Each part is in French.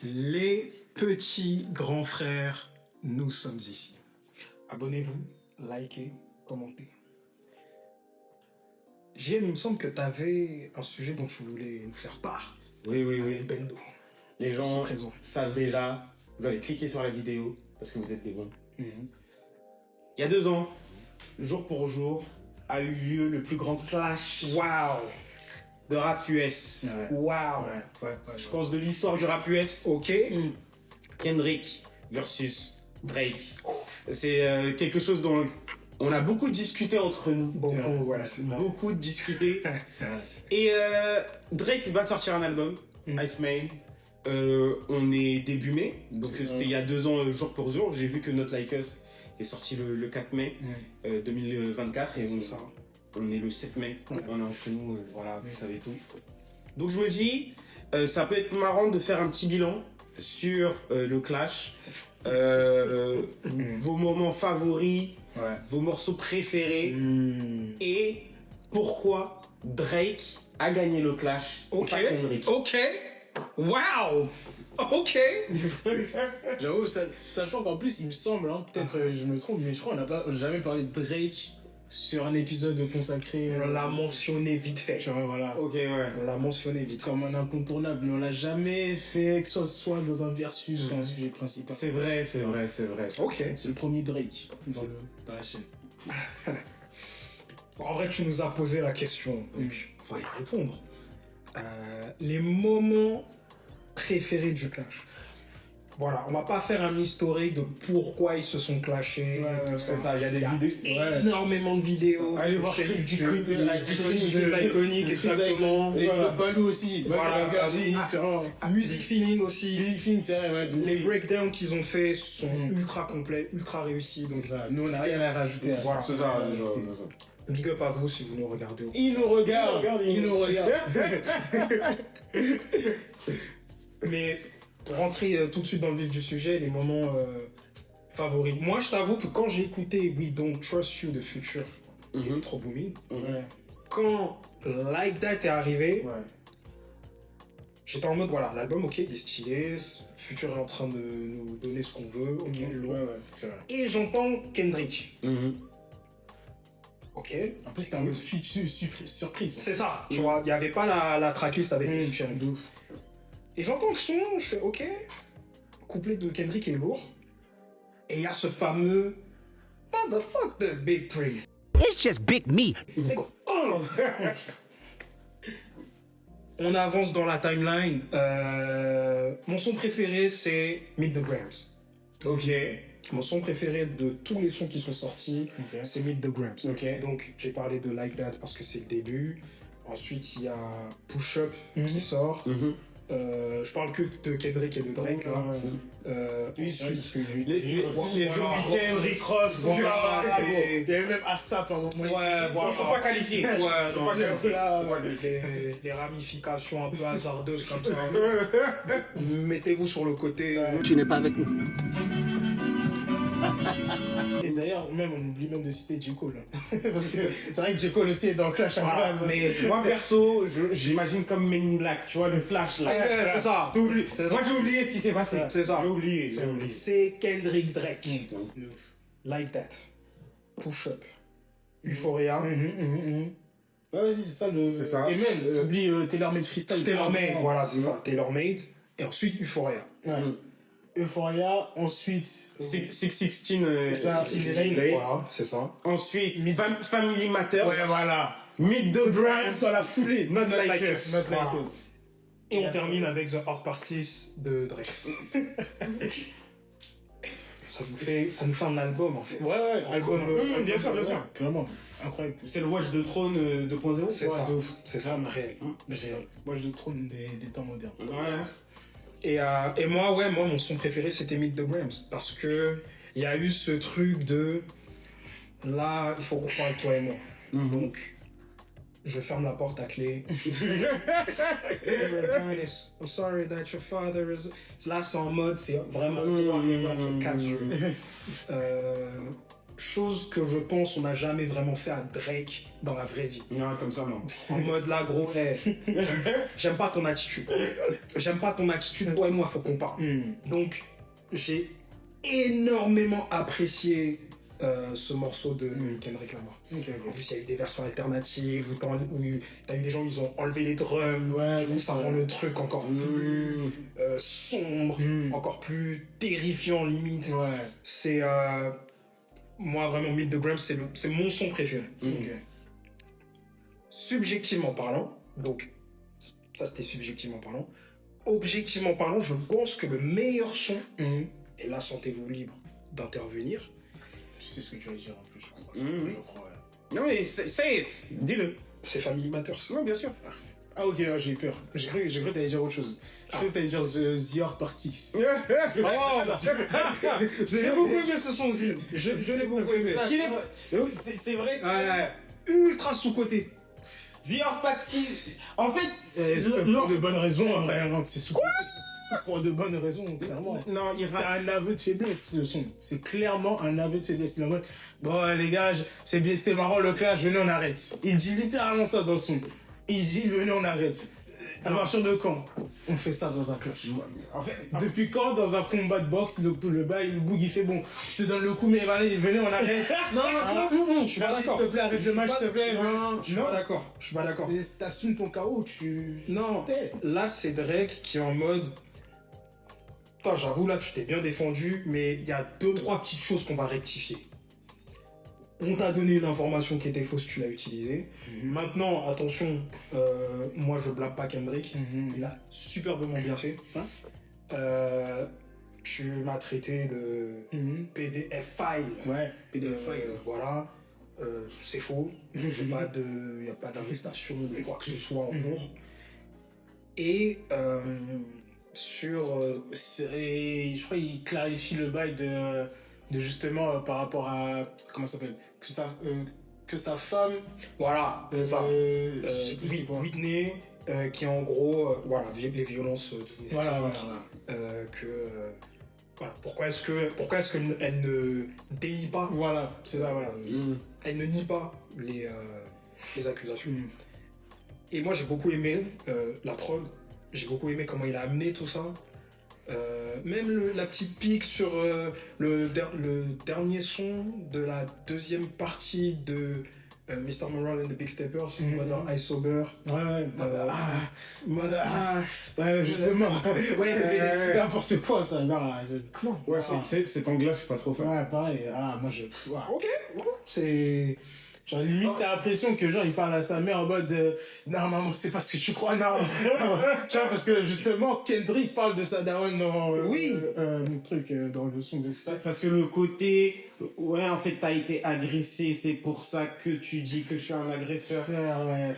Les petits grands frères, nous sommes ici. Abonnez-vous, likez, commentez. Gilles, il me semble que tu avais un sujet dont tu voulais nous faire part. Oui. Bendo. Les gens présent. savent déjà, vous allez cliquer sur la vidéo parce que vous êtes des bons. Mhm. Il y a 2 ans, jour pour jour, a eu lieu le plus grand clash Waouh! de rap US. Waouh! Je pense de l'histoire du rap US. Ok. Kendrick versus Drake. C'est quelque chose dont on a beaucoup discuté entre nous. Beaucoup, voilà. Beaucoup discuté. Et Drake va sortir un album, Iceman. On est début mai, donc c'était il y a 2 ans jour pour jour. J'ai vu que Not Like Us est sorti le 4 mai 2024 et on est le 7 mai. On est entre nous, voilà, vous savez tout. Donc je me dis, ça peut être marrant de faire un petit bilan sur le clash, vos moments favoris, vos morceaux préférés et pourquoi Drake a gagné le clash et pas Kendrick. Ok. Waouh. Ok. J'avoue, sachant qu'en plus, il me semble, hein, peut-être je me trompe, mais je crois qu'on n'a pas jamais parlé de Drake sur un épisode consacré. On l'a mentionné vite fait. Voilà. Ok, ouais. On l'a mentionné vite. Comme un incontournable, mais on l'a jamais fait, que ce soit dans un versus ou un sujet principal. C'est vrai. Ok. C'est le premier Drake dans la chaîne. En vrai, tu nous as posé la question, donc on va y répondre. Les moments préférés du clash. Voilà, on va pas faire un historique de pourquoi ils se sont clashés. C'est ça, il y a des vidéos. Énormément de vidéos. Allez voir Chris Chris Iconique, Iconique, iconique, exactement. Et Balou aussi. Voilà. Music Feeling aussi. Music Feeling, c'est vrai, Les breakdowns qu'ils ont fait sont ultra complets, ultra réussis. Donc nous, on n'a rien à rajouter. Voilà. C'est ça. Big up à vous si vous nous regardez. Il nous regarde. Mais pour rentrer tout de suite dans le vif du sujet, les moments favoris. Moi, je t'avoue que quand j'ai écouté We Don't Trust You de Future et Trop Booming, quand Like That est arrivé, j'étais en mode voilà, l'album, ok, il est stylé, Future est en train de nous donner ce qu'on veut, ok, lourd. C'est vrai. Et j'entends Kendrick. Ok. En plus, c'était un mode surprise. C'est ça, tu vois, il n'y avait pas la tracklist avec les featuring. De ouf. Et j'entends le son, je fais ok, couplet de Kendrick est lourd. Et il y a ce fameux What the fuck the Big Three. It's just big me. On avance dans la timeline. Mon son préféré c'est Meet the Grams. Ok. Mon son préféré de tous les sons qui sont sortis, c'est Meet the Grams. Ok. Donc j'ai parlé de Like That parce que c'est le début. Ensuite il y a Push Up qui sort. Je parle que de Kendrick et de Drake là. Les week-ends, Rick Ross, tout ça. Il y avait même ASAP à un moment. Ils sont pas qualifiés. Ils sont pas qualifiés. Les ramifications un peu hasardeuses comme ça. Mettez-vous sur le côté. Tu n'es pas avec nous. Et d'ailleurs, même on oublie même de citer J. Cole. Parce que c'est vrai que J. Cole aussi est dans Clash à la Voilà, base. mais Moi perso, j'imagine comme Men in Black, tu vois, le flash là. c'est ça. Moi j'ai oublié ce qui s'est passé. C'est ça. J'ai oublié. C'est Kendrick Drake. De ouf. Like That. Push Up. Euphoria. Ouais, vas-y, c'est ça le. C'est ça. Et même, oublie TaylorMade Freestyle. Taylor-made. Voilà, c'est ça. Taylor-made. Et ensuite Euphoria. Euphoria, ensuite. 616. C'est ça, 16, voilà, c'est ça. Ensuite, Family Matters. Ouais, voilà. Meet the Brands. Sur la foulée. Not Like Us. Not like Voilà. us. Et on termine avec The Hard Parties de Drake. ça nous fait un album en fait. Ouais, album. Bien sûr. Vraiment, incroyable. C'est le Watch de Trône 2.0. C'est ça. De ouf. C'est ça, réel. Moi, je le trône des temps modernes. Ouais. Et moi, mon son préféré, c'était Meet the Grams. Parce que il y a eu ce truc de... Là, il faut qu'on parle toi et moi. Donc, je ferme la porte à clé. I'm sorry that your father is... Là, c'est en mode, c'est vraiment 3 4 jours. chose que je pense on n'a jamais vraiment fait à Drake dans la vraie vie. Non, comme ça, non. En mode là, gros, hey, j'aime pas ton attitude. J'aime pas ton attitude, toi et moi, faut qu'on parle. Donc, j'ai énormément apprécié ce morceau de Kendrick Lamar. En plus, il y a eu des versions alternatives où t'as eu des gens, ils ont enlevé les drums. Ouais, Du coup, ça rend le truc encore plus sombre, encore plus terrifiant limite. Ouais. C'est moi vraiment Meet the Grams, c'est mon son préféré. Subjectivement parlant, donc ça c'était subjectivement parlant. Objectivement parlant, je pense que le meilleur son, et là sentez-vous libre d'intervenir. Tu sais ce que tu vas dire en plus, je crois. Mhm. Je crois, ouais. Non, mais say it. Dis-le. C'est Family Matters. Non, bien sûr. Ah ok, ouais, j'ai eu peur. J'ai cru que t'allais dire autre chose. J'ai cru que t'allais dire The Art Part 6. J'ai beaucoup aimé ce son aussi. Je l'ai beaucoup aimé. C'est vrai. Ultra sous-côté. The Art Paxi. En fait, Pour de bonnes raisons, en vrai, c'est sous. Pour de bonnes raisons, clairement. Non, il C'est un aveu de faiblesse, le son. C'est clairement un aveu de faiblesse. Il est en mode, bon, les gars, c'est bien, c'était marrant le clash, venez, on arrête. Il dit littéralement ça dans le son. Il dit, venez, on arrête. À partir de quand on fait ça dans un clash? En fait, Depuis quand, dans un combat de boxe, le boug, il fait bon, je te donne le coup, mais allez, venez, on arrête. Non, je suis pas d'accord. S'il te plaît, arrête le match, s'il te plaît. Non, je suis pas d'accord. Je suis pas d'accord. T'assumes ton KO, tu. Non, là c'est Drake qui est en mode. Putain, j'avoue, là tu t'es bien défendu, mais il y a 2-3 petites choses qu'on va rectifier. On t'a donné une information qui était fausse, tu l'as utilisée. Maintenant, attention, moi je blâme pas Kendrick, il a superbement bien fait. Tu m'as traité de PDF file. Ouais, PDF file. Voilà. C'est faux. Il n'y a pas d'arrestation de quoi que ce soit en cours. Et sur. Et je crois qu'il clarifie le bail de justement par rapport à. Comment ça s'appelle que sa femme. Voilà, c'est ça. Je sais plus c'est quoi. Whitney, qui en gros. Voilà, les violences. Voilà. Voilà, pourquoi est-ce qu'elle ne dénie pas. Voilà, c'est ça, voilà. Elle ne nie pas les accusations. Et moi j'ai beaucoup aimé la prod, j'ai beaucoup aimé comment il a amené tout ça. Même la petite pique sur le dernier son de la deuxième partie de Mr. Morale and the Big Steppers, Mother I Sober. Ouais, justement. c'est n'importe quoi ça. Comment ouais, cet angle-là, je suis pas trop fan. Ouais, pareil. Moi je. Ok, c'est. Genre, limite, t'as l'impression que genre il parle à sa mère en mode non maman c'est pas ce que tu crois, non. Tu vois, parce que justement Kendrick parle de sa daronne dans dans le son de ça. Parce que le côté ouais, en fait t'as été agressé, c'est pour ça que tu dis que je suis un agresseur. Ouais.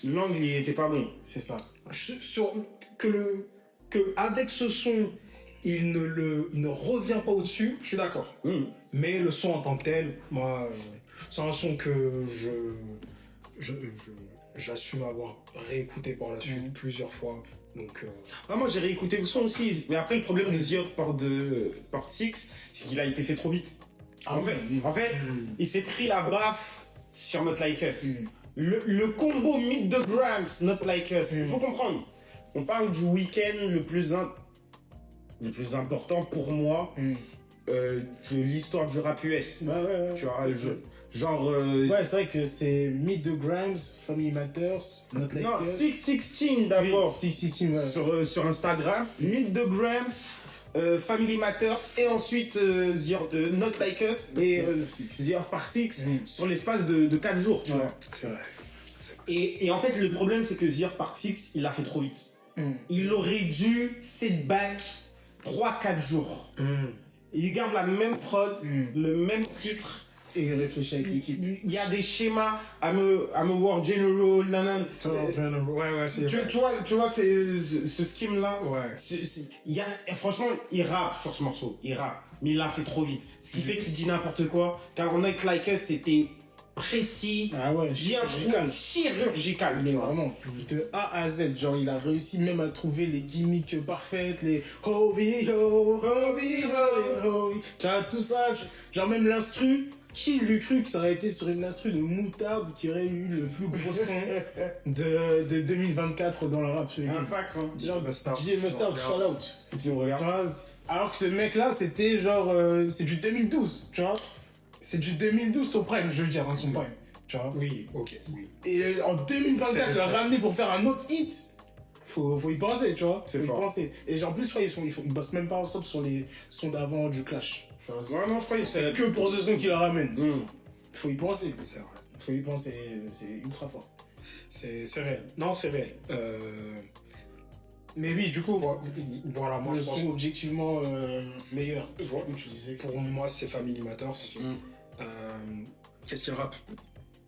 L'angle il était pas bon. C'est ça. Que avec ce son il ne revient pas au-dessus, je suis d'accord. Mais le son en tant que tel, moi c'est un son que j'assume avoir réécouté par la suite plusieurs fois. Donc, moi j'ai réécouté le son aussi, mais après le problème de The Part 6, c'est qu'il a été fait trop vite. En fait, il s'est pris la baffe sur Not Like Us. Le combo Meet the Grams, Not Like Us, il faut comprendre. On parle du week-end le plus important pour moi de l'histoire du rap US. Ouais. Tu vois, genre. Ouais, c'est vrai que c'est Meet the Grams, Family Matters, Not Like Non, Us. 616 d'abord. 616, ouais. Sur Instagram. Meet the Grams, Family Matters, et ensuite Not Like Us et The Art Part 6 sur l'espace de 4 jours, tu vois. c'est vrai. Et en fait, le problème, c'est que The Art Part 6, il l'a fait trop vite. Il aurait dû sit back 3-4 jours. Il garde la même prod, le même titre. Et réfléchir avec l'équipe. Il y a des schémas à me War General, nanan. Ouais, c'est Tu vois ce scheme-là. Ouais. Franchement, il rappe sur ce morceau. Il rappe. Mais il l'a fait trop vite. Ce qui fait qu'il dit n'importe quoi. Car on Not Like Us, c'était précis. Bien chirurgical. Mais vraiment, de A à Z, genre il a réussi même à trouver les gimmicks parfaites, les ho, tu vois, tout ça, genre même l'instru, Qui l'eût cru que ça aurait été sur une instru de moutarde qui aurait eu le plus gros son de 2024 dans le rap? Un fax, hein. Genre, Mustard. DJ Mustard, shout out. Et puis on regarde. Genre, alors que ce mec-là, c'était genre. C'est du 2012, tu vois. C'est du 2012 son prime, je veux dire, hein, son prime. Tu vois. Oui, ok. Oui. Et en 2024, il l'a ramené pour faire un autre hit. Faut y penser, tu vois. C'est faut fort. y penser. Et genre, en plus, je crois ils bossent même pas ensemble sur les sons d'avant du Clash. Ouais, non, je crois que C'est que pour ce son qu'il la ramène. Mm. Faut y penser. C'est vrai. Faut y penser. C'est ultra fort. C'est réel. Non, c'est réel. Mais oui, du coup, Voilà, moi le je pense. son objectivement meilleur. Voilà. Tu disais que Pour moi, c'est Family Matters. Mm. Qu'est-ce qu'il rappe?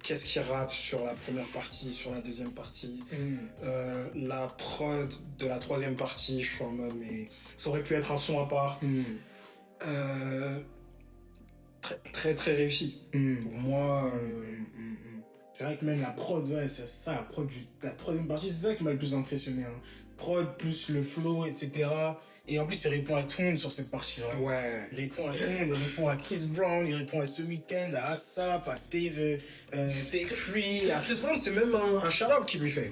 Qu'est-ce qu'il rappe sur la première partie, sur la deuxième partie? La prod de la troisième partie, je suis en mode, mais ça aurait pu être un son à part. Très, très, très réussi. Pour moi, C'est vrai que même la prod, ouais, c'est ça, la prod la troisième partie, c'est ça qui m'a le plus impressionné. Hein. Prod plus le flow, etc. Et en plus, il répond à tout le monde sur cette partie-là. ouais. Il répond à tout le monde, il répond à Chris Brown, il répond à The Weeknd, à ASAP, à Dave Free. À Chris Brown, c'est même un shout-out qu'il lui fait.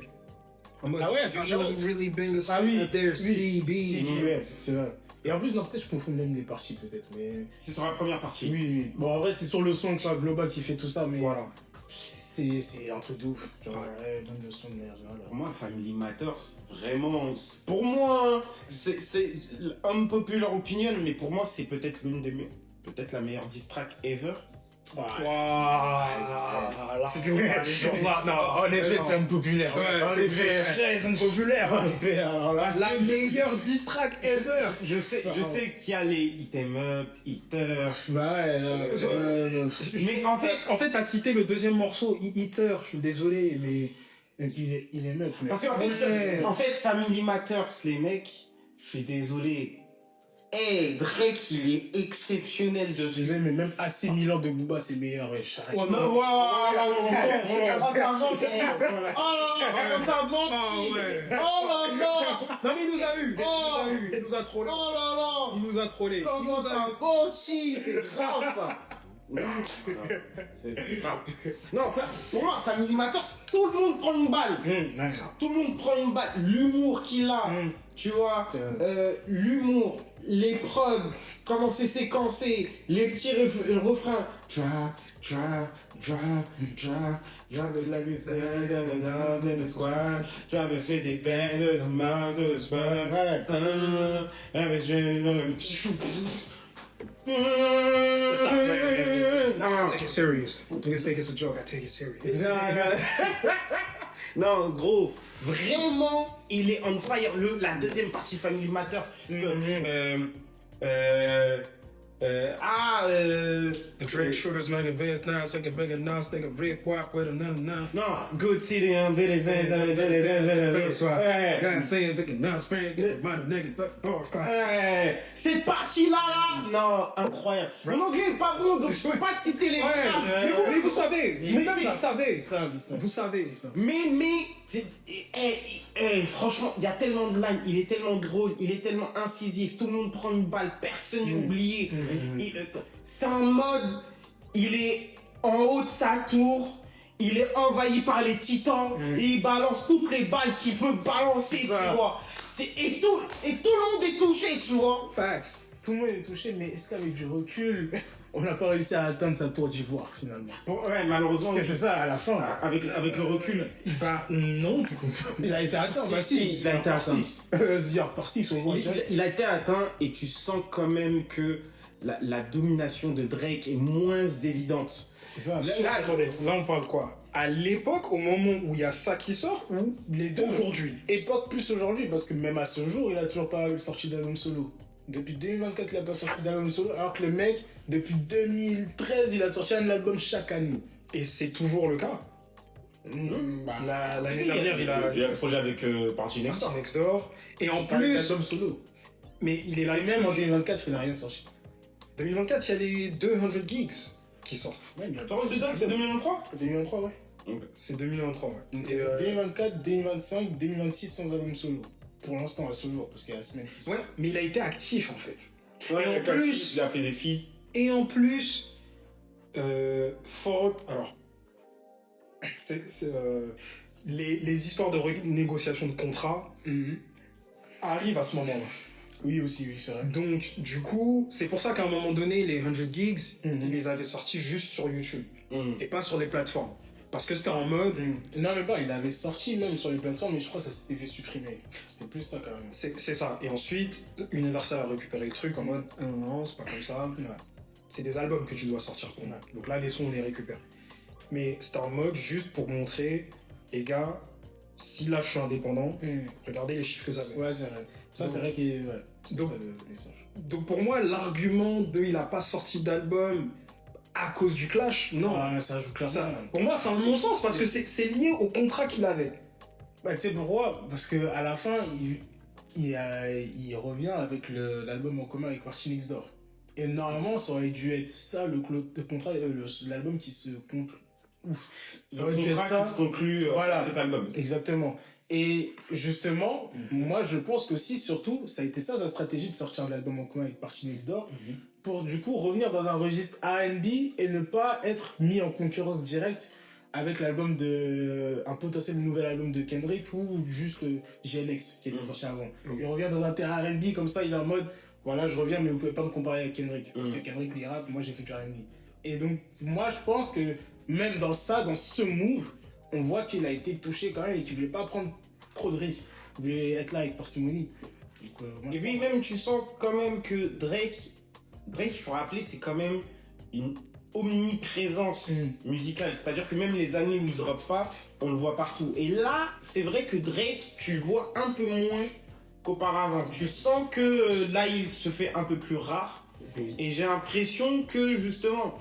En mode, Ah ouais, c'est un you know, shout-out. really bring us Ah oui, out there, oui, CB. ouais, c'est ça. Et en plus, non, peut-être je confonds même les parties, peut-être, mais... C'est sur la première partie. Oui, oui. Bon, en vrai, c'est sur le son, tu vois, global qui fait tout ça, mais... Voilà. C'est un truc de ouf. Genre, ouais, donne le son de merde, voilà. Pour moi, Family Matters, vraiment, pour moi, hein, c'est unpopular opinion, mais pour moi, c'est peut-être peut-être la meilleure diss track ever. Non, en effet, c'est impopulaire. Ouais, En c'est effet, très impopulaire. En effet, alors là, La meilleure diss track ever. Je sais qu'il y a les Hit 'em Up, Hitter. Bah ouais, Mais en fait, t'as cité le deuxième morceau, Eater, je suis désolé, mais... il est mec, mais... parce qu'en fait, Family Matters, les mecs, je suis désolé. Hey, Drake, il est exceptionnel Je dessus. disais, mais même assez Milan de Booba, c'est meilleur, ouais, arrête. Non, on t'a menti. On t'a menti. Oh là là. Non mais il nous a eu, Oh. il nous a trollé. Oh là là. Il nous a trollé. Comment t'as menti. C'est grave ça. Non, c'est grave. Non, ça, pour moi, Family Matters, tout le monde prend une balle. Tout le monde prend une balle. L'humour qu'il a, tu vois, l'humour, les prods, comment c'est séquencé, les petits refrains. Drop like it's in the squad. Drop it 50 bands in the mouth of the spot. Take it serious. Niggas think it's a joke, I take it serious. Non, gros, vraiment, il est on fire. La deuxième partie Family Matters. The Drake shooters make advanced now, think of big enough, think of Rick Walk with him now. Non, Good City, un bel event. God saying big enough, spring, get the money, nigga, but Cette partie-là, non, incroyable. Mon anglais est pas bon, donc je peux pas citer les phrases. Mais vous savez, vous savez. Franchement, il y a tellement de lines, il est tellement drôle, il est tellement incisif, tout le monde prend une balle, personne n'est oublié. C'est en mode, il est en haut de sa tour, il est envahi par les titans, et il balance toutes les balles qu'il peut balancer, tu vois. Et tout le monde est touché, tu vois. Facts. Tout le monde est touché, mais est-ce qu'avec du recul, on n'a pas réussi à atteindre sa tour d'ivoire, finalement? Bon, ouais, malheureusement, Parce que c'est ça, à la fin. avec le recul. Bah non, du coup. Il a été atteint, bah Si, il a été par atteint. 6. Dire par 6, on voit. Il a été atteint et tu sens quand même que la domination de Drake est moins évidente. C'est ça. Attendez, là on parle quoi? À l'époque, au moment où il y a ça qui sort, ou Les deux aujourd'hui? Époque plus aujourd'hui, parce que même à ce jour, il a toujours pas sorti d'album solo. Depuis 2024, il a pas sorti d'album solo, alors que le mec, depuis 2013, il a sorti un album chaque année. Et c'est toujours le cas. L'année dernière, il a un projet avec Party Next. Party Next Door. Et en Plus plus, d'album solo. mais il est là. Et même en 2024, il n'a rien sorti. 2024, il y a les 200 gigs qui sortent. Ouais, mais Attends, dedans, c'est 2023 2023, ouais. C'est 2023, ouais. Donc Et, c'est 2024, 2025, 2026 sans album solo. Pour l'instant, à ce jour, parce qu'il y a la semaine qui sort. ouais, mais il a été actif en fait. Ouais, Et en plus- il a fait des feats. Et en plus, Alors, les histoires de négociation de contrat arrivent à ce moment-là. Oui, aussi, oui, c'est vrai. Donc, du coup, c'est pour ça qu'à un moment donné, les 100 gigs, ils les avaient sortis juste sur YouTube et pas sur les plateformes. Parce que c'était en mode. Non, mais pas, il avait sorti même sur les plateformes, mais je crois que ça s'était fait supprimer. C'était plus ça quand même. C'est ça. Et ensuite, Universal a récupéré le truc en mode non, c'est pas comme ça. Ouais. C'est des albums que tu dois sortir pour moi. Donc là, les sons, on les récupère. Mais c'était en mode juste pour montrer, les gars, si là je suis indépendant, regardez les chiffres que ça fait. Ouais, c'est vrai. Ça, Donc- c'est vrai qu'il est. Ouais. C'est Donc- ça le message. Donc pour moi, l'argument de il a pas sorti d'album à cause du clash, non. Ah, ça joue clairement. Ça, pour moi, c'est un non-sens parce que c'est lié au contrat qu'il avait. Bah, tu sais pourquoi? Parce qu'à la fin, il revient avec l'album en commun avec Martin X Door. Et normalement, ça aurait dû être ça, le contrat, l'album qui se conclut. Ouf. Ça aurait dû être Contrat ça. qui se conclut Voilà. cet album. Exactement. Et justement, moi je pense que si surtout, ça a été ça sa stratégie de sortir un album en commun avec Martin X Door, pour du coup revenir dans un registre R&B et ne pas être mis en concurrence directe avec l'album un potentiel nouvel album de Kendrick ou juste GNX qui était sorti avant. Il revient dans un terrain R&B comme ça, il est en mode voilà, je reviens mais vous pouvez pas me comparer avec Kendrick parce que Kendrick lui rappe, moi j'ai fait du R&B. Et donc moi je pense que même dans ce move, on voit qu'il a été touché quand même et qu'il voulait pas prendre trop de risques. Il voulait être là avec parcimonie. Donc, moi, Et je puis pense- même tu sens quand même que Drake, il faut rappeler, c'est quand même une omniprésence musicale. C'est-à-dire que même les années où il drop pas, on le voit partout. Et là, c'est vrai que Drake, tu le vois un peu moins qu'auparavant. Tu sens que là, il se fait un peu plus rare. Et j'ai l'impression que justement,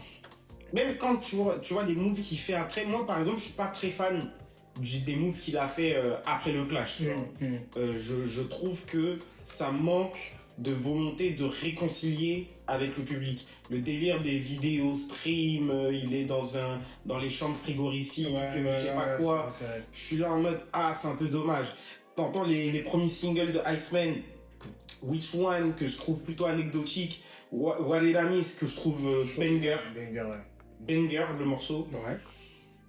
même quand tu vois les moves qu'il fait après, moi par exemple, je suis pas très fan des moves qu'il a fait après le clash. tu vois. Je trouve que ça manque de volonté de réconcilier avec le public. Le délire des vidéos stream, il est dans les chambres frigorifiques, je sais pas quoi. c'est vrai. Je suis là en mode ah, c'est un peu dommage. T'entends les premiers singles de Iceman, Which One que je trouve plutôt anecdotique, What It Is que je trouve banger, Banger, ouais. banger le morceau. Ouais.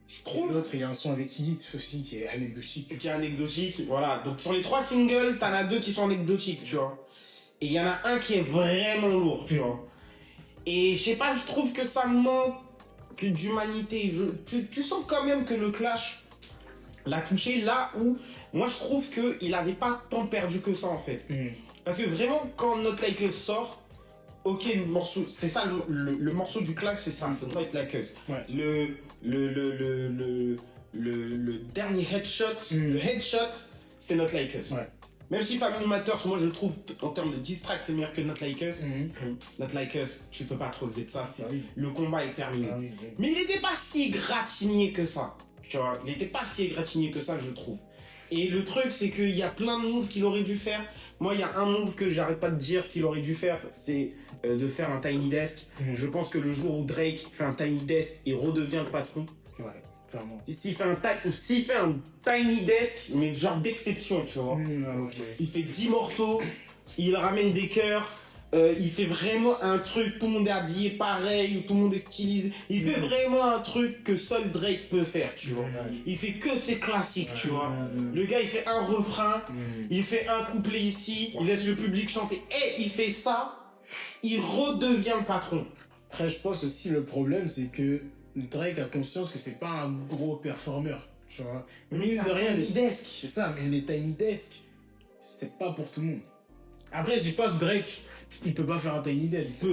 Je Et trouve l'autre, il y a un son avec Hit aussi qui est anecdotique. qui est anecdotique. Voilà, donc sur les 3 singles, t'en as 2 qui sont anecdotiques, tu vois. Et il y en a un qui est vraiment lourd, tu vois. Et je sais pas, je trouve que ça manque d'humanité. Tu sens quand même que le clash l'a touché là où moi je trouve qu'il avait pas tant perdu que ça en fait. Parce que vraiment, quand Not Like Us sort, ok, le morceau, c'est ça, le morceau du clash, c'est ça, c'est Not Like Us. Ouais. Le dernier headshot, le headshot, c'est Not Like Us. Ouais. Même si Family Matters, moi je trouve en termes de diss track, c'est meilleur que Not Like Us. Not Like Us, tu peux pas te relever de ça, Ah oui. le combat est terminé. Ah oui, oui. Mais il n'était pas si égratigné que ça. Tu vois, il n'était pas si égratigné que ça, je trouve. Et le truc, c'est qu'il y a plein de moves qu'il aurait dû faire. Moi, il y a un move que j'arrête pas de dire qu'il aurait dû faire, c'est de faire un Tiny Desk. Je pense que le jour où Drake fait un Tiny Desk, il redevient le patron. Ouais, clairement. S'il fait un Tiny Desk, mais genre d'exception, tu vois. Ok. Il fait 10 morceaux, il ramène des chœurs, il fait vraiment un truc, tout le monde est habillé pareil, tout le monde est stylisé. Il fait vraiment un truc que seul Drake peut faire, tu vois. Il fait que ses classiques, tu vois. Le gars, il fait un refrain, il fait un couplet ici, il laisse le public chanter, et il fait ça, il redevient le patron. Après, je pense aussi le problème, c'est que Drake a conscience que c'est pas un gros performeur. Tu vois. Mine de rien, Tiny Desk. c'est ça, mais les Tiny Desk, c'est pas pour tout le monde. Après, je dis pas que Drake, il peut pas faire un Tiny Desk.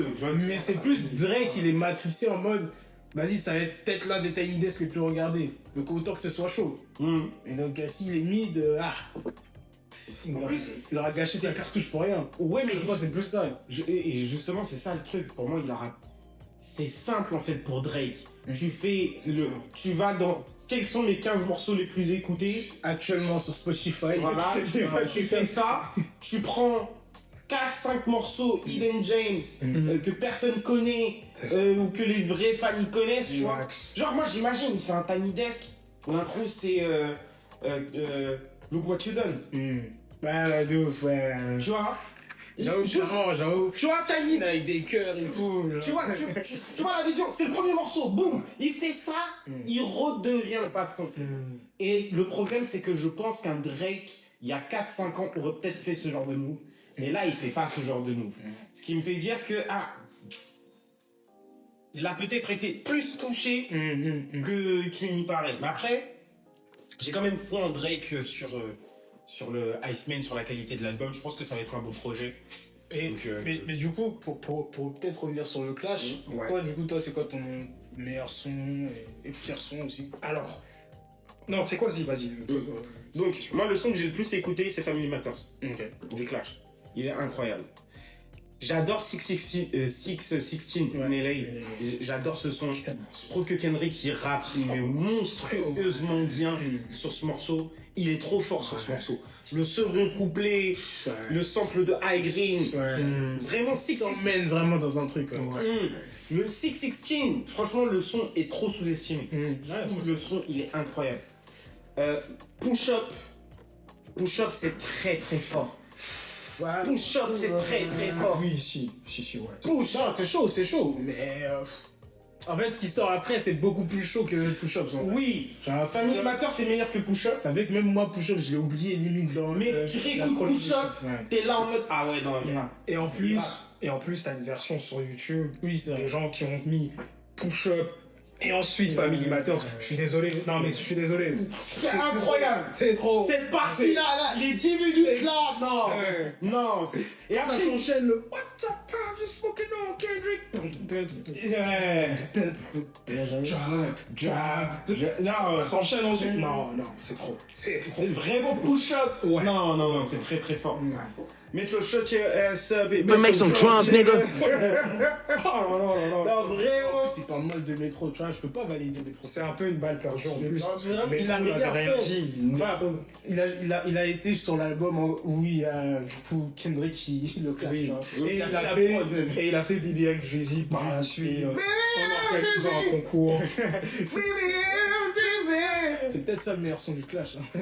Mais c'est plus Drake, il est matrixé en mode, vas-y, ça va être peut-être l'un des Tiny Desk les plus regardés. Donc autant que ce soit chaud. Et donc, s'il est mis de. Il aura gâché sa cartouche pour rien. Ouais, mais Je crois que c'est plus ça. Et justement, c'est ça le truc. Pour moi, c'est simple en fait pour Drake. Tu vas dans. Quels sont les 15 morceaux les plus écoutés? Actuellement sur Spotify. Voilà, tu fais ça, tu prends 4-5 morceaux Hidden James que personne connaît ou que les vrais fans y connaissent, tu vois. Genre, moi j'imagine, il fait un Tiny Desk, l'intro c'est Look What You Done. Ouais, de ouf, ouais. Tu vois, J'avoue. Tu vois, Tiny, Avec des cœurs et tout. tu vois, tu vois la vision, c'est le premier morceau, boum, il fait ça, il redevient le patron. Et le problème, c'est que je pense qu'un Drake, il y a 4-5 ans, aurait peut-être fait ce genre de move. Mais là, il fait pas ce genre de move. Ce qui me fait dire que, il a peut-être été plus touché qu'il n'y paraît. Mais après, j'ai quand même foi en Drake sur le Iceman, sur la qualité de l'album. Je pense que ça va être un beau projet. Et, Donc, mais du coup, pour peut-être revenir sur le clash, toi, du coup, toi, c'est quoi ton meilleur son et pire son aussi? Alors, non, c'est quoi, vas-y. Donc, moi, le son que j'ai le plus écouté, c'est Family Matters, Ok. du Clash. Il est incroyable. J'adore 616 in LA. J'adore ce son. Je trouve que Kendrick, il rappe mais monstrueusement bien sur ce morceau. Il est trop fort sur ce morceau. Le second couplet, le sample de High Green. Vraiment, 616. T'emmènes vraiment dans un truc. Le 616, franchement, le son est trop sous-estimé. Je trouve le son, il est incroyable. Push Up, c'est très très fort. Push Up, c'est très très fort. Oui, si, ouais. Push Up, c'est chaud. Mais en fait, ce qui sort après, c'est beaucoup plus chaud que Push Up. Oui, Genre, Family Matter, c'est meilleur que Push Up. ça fait que même moi, Push Up, je l'ai oublié limite dans. Mais tu réécoutes Push Up, t'es là en mode ah ouais, non, Et en plus, t'as une version sur YouTube. Oui, c'est vrai. Des gens qui ont mis Push Up et ensuite Family Matters. Je suis désolé. Non, mais je suis désolé. c'est incroyable. C'est trop. Cette partie-là, les 10 minutes là, non. Ouais. Non. Et Ça après, s'enchaîne le. What the fuck you smoking on, Kendrick? non, Ça s'enchaîne ensuite. Non, c'est trop. c'est vraiment Push Up. Ouais. Non, c'est très très fort. Mais tu shut your ass up et But make some drums, nigga. Non, vraiment. C'est pas mal de métro, tu vois, je peux pas valider des propos. C'est un peu une balle perdue en plus. Mais il a rien dit. Enfin, il a été sur l'album où il y a du coup Kendrick qui le clash. Oui. Hein. Et il a fait Billy avec Jay-Z par la suite. On a fait tout un concours. C'est peut-être ça le meilleur son du clash. Hein.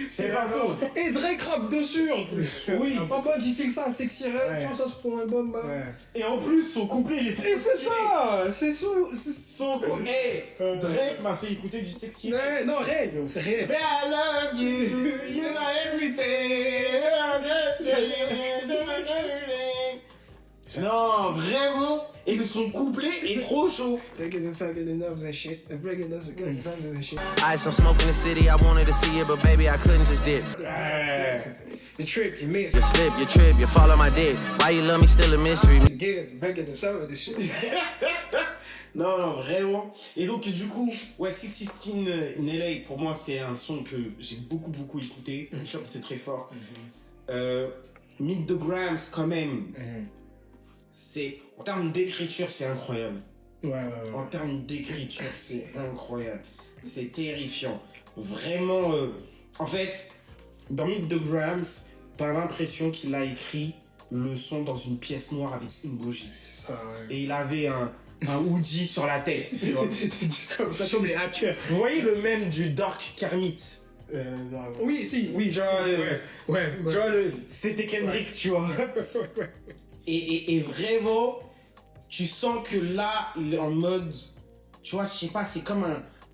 C'est pas faux. Et Drake rappe dessus en plus. Oui. En mode, il fait que ça un sexy rap, Ouais. ça sur ton album. Bah. Ouais. Et en plus, son couplet, il est très Et c'est ça. C'est Son couplet. Drake m'a fait écouter du sexy. Ouais, non, Red. Baby, I love you, you are everything. Non, vraiment. Et son couplet est trop chaud. Ice, I'm smoking the city. I wanted to see it, but baby, I couldn't just dip. You trip, you miss. You slip, you trip, you fall on my dick. Why you love me still a mystery? Get back in the summer, this shit. Non, vraiment. Et donc, du coup, ouais, 616 in LA, pour moi, c'est un son que j'ai beaucoup écouté. Push Up, c'est très fort. Meet the Grams, quand même. C'est, en termes d'écriture, c'est incroyable. Ouais. En termes d'écriture, c'est incroyable. C'est terrifiant. Vraiment, en fait, dans Meet the Grams, t'as l'impression qu'il a écrit le son dans une pièce noire avec une bougie. Ça, ouais. Et il avait un hoodie sur la tête. Tu vois. Comme ça, comme les hackers. Vous voyez le même du Dark Kermit? Non, Oui, oui, genre, Genre, c'était Kendrick, tu vois. Et vraiment, tu sens que là, il est en mode, tu vois, je sais pas, c'est comme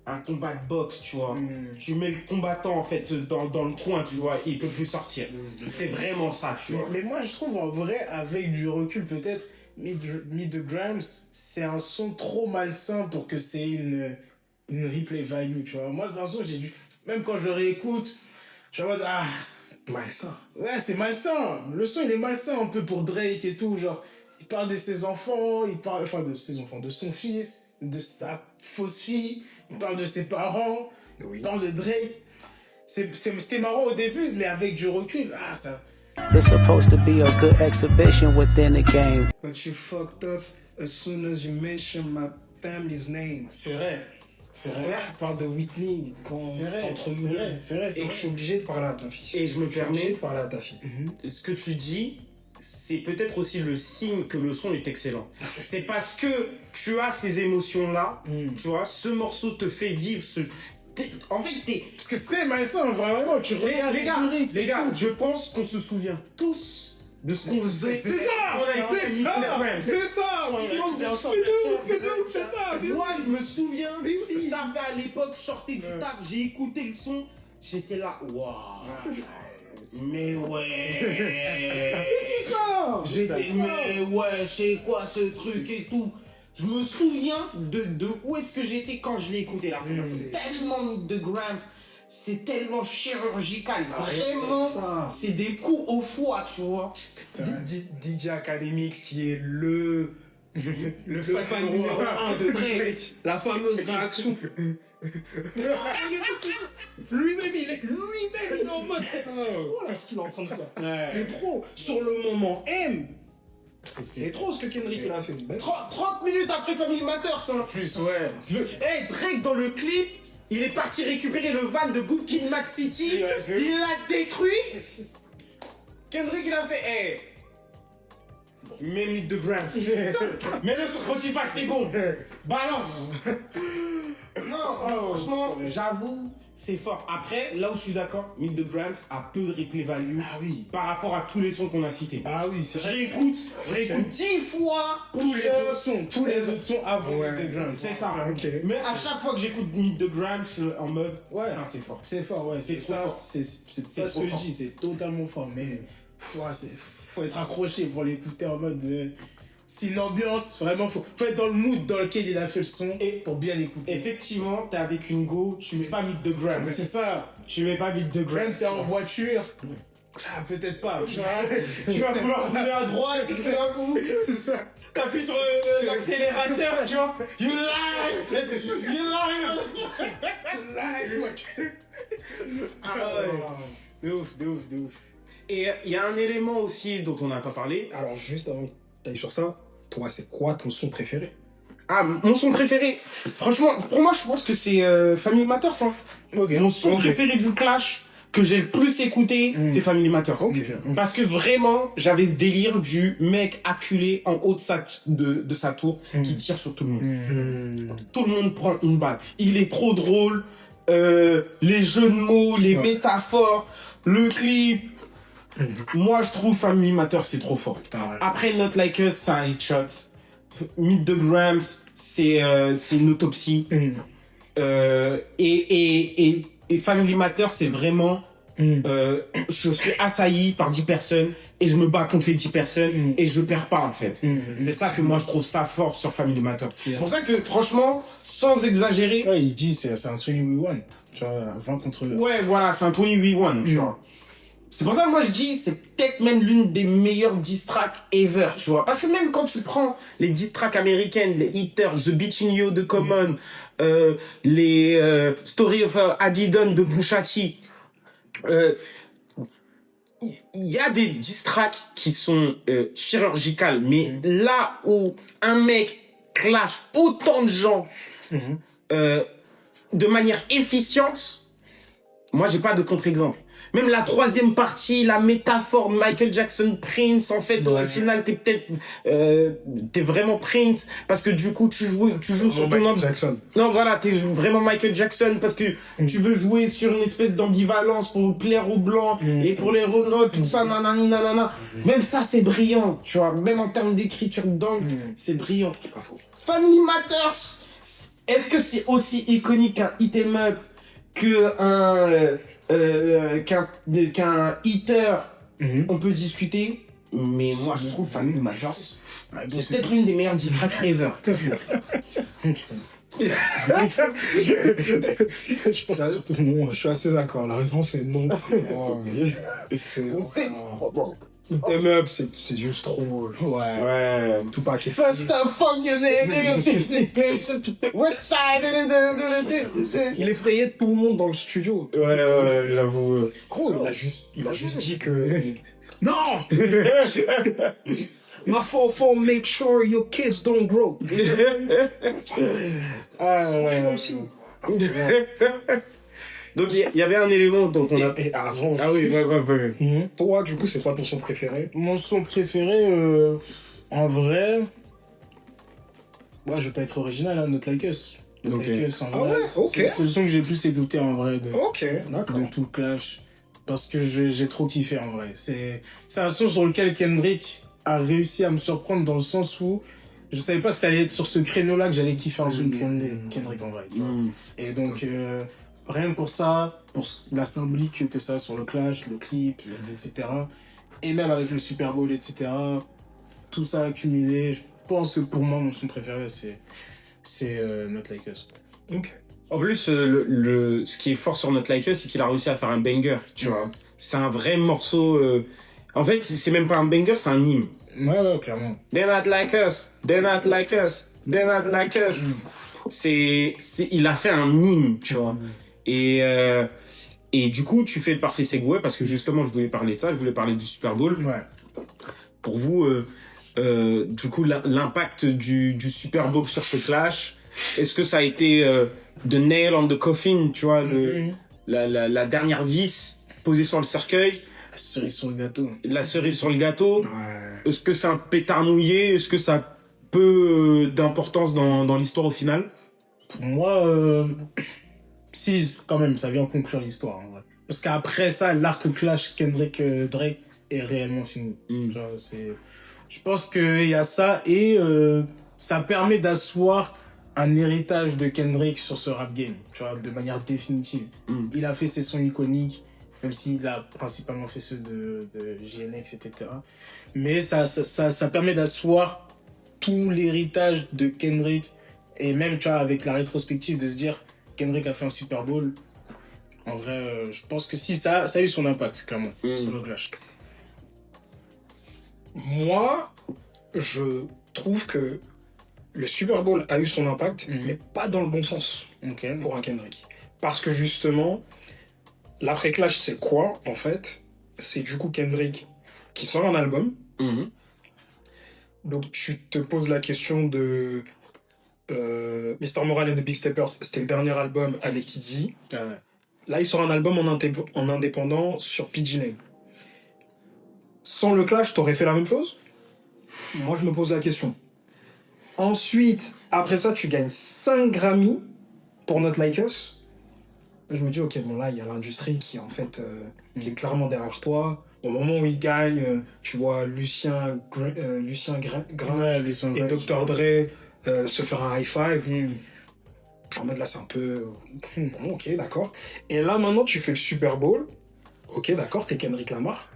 un combat de boxe, tu vois. Tu mets le combattant, en fait, dans le coin, tu vois, et il peut plus sortir. C'était vraiment ça, tu vois. Mais moi, je trouve, en vrai, avec du recul, peut-être, Meet the Grams, c'est un son trop malsain pour que c'est une replay value, tu vois. Moi, c'est un son, j'ai dû... Même quand je le réécoute, je suis en mode, malsain. Ouais, c'est malsain. Le son, il est malsain un peu pour Drake et tout, genre... Il parle de ses enfants, il parle... Enfin, de ses enfants, de son fils, de sa fausse fille, il parle de ses parents, il parle de Drake. C'était marrant au début, mais avec du recul, ça... It's supposed to be a good exhibition within the game. But you fucked up as soon as you mention my family's name. C'est vrai. C'est vrai. Tu parles de Whitney quand C'est entre vrai, nous. c'est vrai. Et je suis obligé de parler à ton fils. Et je me suis obligé permets, de parler à ta fille. ce que tu dis, c'est peut-être aussi le signe que le son est excellent. C'est parce que tu as ces émotions-là, tu vois, ce morceau te fait vivre ce... En fait, Parce que c'est malsain, vraiment, tu regardes les gars, je pense qu'on se souvient tous de ce qu'on faisait. C'est ça. On a écouté C'est Meet ça. the Grams. C'est ça. C'est ça. Moi, je me souviens, je t'avais à l'époque sorti du taf, j'ai écouté le son, j'étais là, waouh. Mais ouais. C'est ça. J'étais, mais ouais, c'est quoi ce truc et tout. Je me souviens de où est-ce que j'étais quand je l'ai écouté là. C'est tellement Meet the Grams, c'est tellement chirurgical. Vraiment, c'est des coups au foie, tu vois. DJ Academics qui est le fan numéro 1 de Drake. La fameuse réaction. Lui-même, il est en mode. C'est trop là ce qu'il est en train de faire. C'est trop. Sur le moment M. C'est trop ce que Kendrick il a fait. 30 minutes après Family Matters, hein. Plus, ouais. Hey, Drake dans le clip, il est parti récupérer le van de Good Kid, Mad City, il l'a détruit. Kendrick il a fait, hey, mets Meet the Grams. Mets-le sur Spotify, c'est bon. Balance. Non, franchement, j'avoue, c'est fort. Après, là où je suis d'accord, Meet the Grams a peu de replay value par rapport à tous les sons qu'on a cités. Ah oui, c'est Je réécoute 10 fois Tous les autres sons avant Meet the Grams. C'est ça. Ok. Mais à chaque fois que j'écoute Meet the Grams, je suis en mode, Ouais. putain, c'est fort. C'est fort, ouais. C'est C'est ça, trop c'est C'est pas ce trop que je fort. dis, c'est totalement fort. Mais faut être accroché pour l'écouter en mode. Si l'ambiance, vraiment, faut être dans le mood dans lequel il a fait le son pour bien l'écouter. Effectivement, t'es avec une go, tu mets pas Meet the Grams. C'est ça. Tu mets pas Meet the Grams. Même si t'es en voiture, peut-être pas. Tu vas vouloir rouler à droite, tout d'un coup. C'est ça. T'appuies sur l'accélérateur, tu vois. You lie. Ah ouais. De ouf. Et il y a un élément aussi dont on n'a pas parlé. Alors, juste avant que t'ailles sur ça, toi, c'est quoi ton son préféré? Ah, mon son préféré. Franchement, pour moi, je pense que c'est Family Matters. Hein. Mon son préféré du Clash que j'ai le plus écouté, c'est Family Matters. Parce que vraiment, j'avais ce délire du mec acculé en haut de sa tour qui tire sur tout le monde. Tout le monde prend une balle. Il est trop drôle. Les jeux de mots, les métaphores, le clip. Moi, je trouve Family Matters, c'est trop fort. Après, Not Like Us, c'est un headshot. Meet the Grams, c'est une autopsie. Et Family Matters, c'est vraiment... je suis assailli par 10 personnes et je me bats contre les 10 personnes et je perds pas, en fait. C'est ça que moi, je trouve ça fort sur Family Matters. C'est pour ça que, franchement, sans exagérer... Ouais, il dit c'est un 20v1. Tu vois, 20 contre... Ouais, voilà, c'est un 20v1, tu vois. C'est pour ça que moi je dis, c'est peut-être même l'une des meilleures diss tracks ever, tu vois. Parce que même quand tu prends les diss tracks américaines, les Hitters, The Bitch in You de Common, les Story of Adidon de Pusha T, il y a des diss tracks qui sont chirurgicales, mais là où un mec clash autant de gens de manière efficiente, moi j'ai pas de contre-exemple. Même la troisième partie, la métaphore Michael Jackson Prince, en fait, au final, t'es vraiment Prince, parce que du coup, tu joues sur ton nom. Jackson. Non, voilà, t'es vraiment Michael Jackson, parce que tu veux jouer sur une espèce d'ambivalence pour plaire aux blancs, et pour les Renault, tout ça, nanani, nanana. Même ça, c'est brillant, tu vois. Même en termes d'écriture d'angle, c'est brillant. C'est pas faux. Family Matters, est-ce que c'est aussi iconique qu'un hit 'em up, qu'un hitter, on peut discuter, mais moi je trouve Family Matters, c'est peut-être l'une des meilleures diss tracks ever. Je pense que c'est surtout non, je suis assez d'accord. La réponse est non. Hit up, c'est juste trop. Ouais. Tout paquet. First time fuck your nigga. West side. Il effrayait tout le monde dans le studio. Ouais, j'avoue. Gros, il a juste dit que. Non! My for make sure your kids don't grow. Aussi. Donc il y avait un élément dont on a... Et avant. Ah oui, ouais. Toi, du coup, c'est quoi ton son préféré? Mon son préféré, en vrai... Moi, je vais pas être original, hein, Not Like Us. Not Like Us, en vrai, ouais, ok. c'est le son que j'ai le plus écouté, en vrai, Ok, d'accord. de tout le Clash. parce que j'ai trop kiffé en vrai. C'est un son sur lequel Kendrick a réussi à me surprendre dans le sens où je savais pas que ça allait être sur ce créneau-là que j'allais kiffer un son de Kendrick en vrai. Tu vois. Et donc, rien que pour ça, pour la symbolique que ça a sur le clash, le clip, etc. Et même avec le Super Bowl, etc. Tout ça accumulé, je pense que pour moi, mon son préféré, c'est Not Like Us. Ok. En plus, ce qui est fort sur Not Like Us, c'est qu'il a réussi à faire un banger, tu vois. C'est un vrai morceau... En fait, c'est même pas un banger, c'est un hymne. Ouais, clairement. They're not like us, they're not like us, they're not like us. Il a fait un hymne, tu vois. Et du coup, tu fais le parfait segue parce que justement, je voulais parler de ça, je voulais parler du Super Bowl. Ouais. Pour vous, du coup, l'impact du Super Bowl sur ce clash, est-ce que ça a été the nail on the coffin, tu vois, la dernière vis posée sur le cercueil? La cerise sur le gâteau. La cerise sur le gâteau. Ouais. Est-ce que c'est un pétard mouillé? Est-ce que ça a peu d'importance dans l'histoire au final? Pour moi, si, quand même, ça vient conclure l'histoire. En vrai. Parce qu'après ça, l'arc clash Kendrick-Drake est réellement fini. Genre, je pense qu'il y a ça et ça permet d'asseoir un héritage de Kendrick sur ce rap game, tu vois, de manière définitive. Il a fait ses sons iconiques, même s'il a principalement fait ceux de GNX, etc. Mais ça permet d'asseoir tout l'héritage de Kendrick. Et même, tu vois, avec la rétrospective, de se dire Kendrick a fait un Super Bowl. En vrai, je pense que si, ça a eu son impact, clairement, sur le clash. Moi, je trouve que le Super Bowl a eu son impact, mais pas dans le bon sens pour un Kendrick. Parce que justement, l'après-clash, c'est quoi, en fait? C'est du coup Kendrick qui sort un album. Donc tu te poses la question de Mr. Morale and the Big Steppers, c'était le dernier album avec Tiddy. Ah ouais. Là, il sort un album en indépendant sur PG Name. Sans le clash, t'aurais fait la même chose? Moi, je me pose la question. Ensuite, après ça, tu gagnes 5 Grammy pour Not Like Us. Je me dis, ok, bon là, il y a l'industrie qui, en fait, qui est clairement derrière toi. Au moment où il gagne, tu vois Lucien Gringe et Dr. Dre se faire un high five. En mode là, c'est un peu... Bon, ok, d'accord. Et là, maintenant, tu fais le Super Bowl. Ok, d'accord, t'es Kendrick Lamar.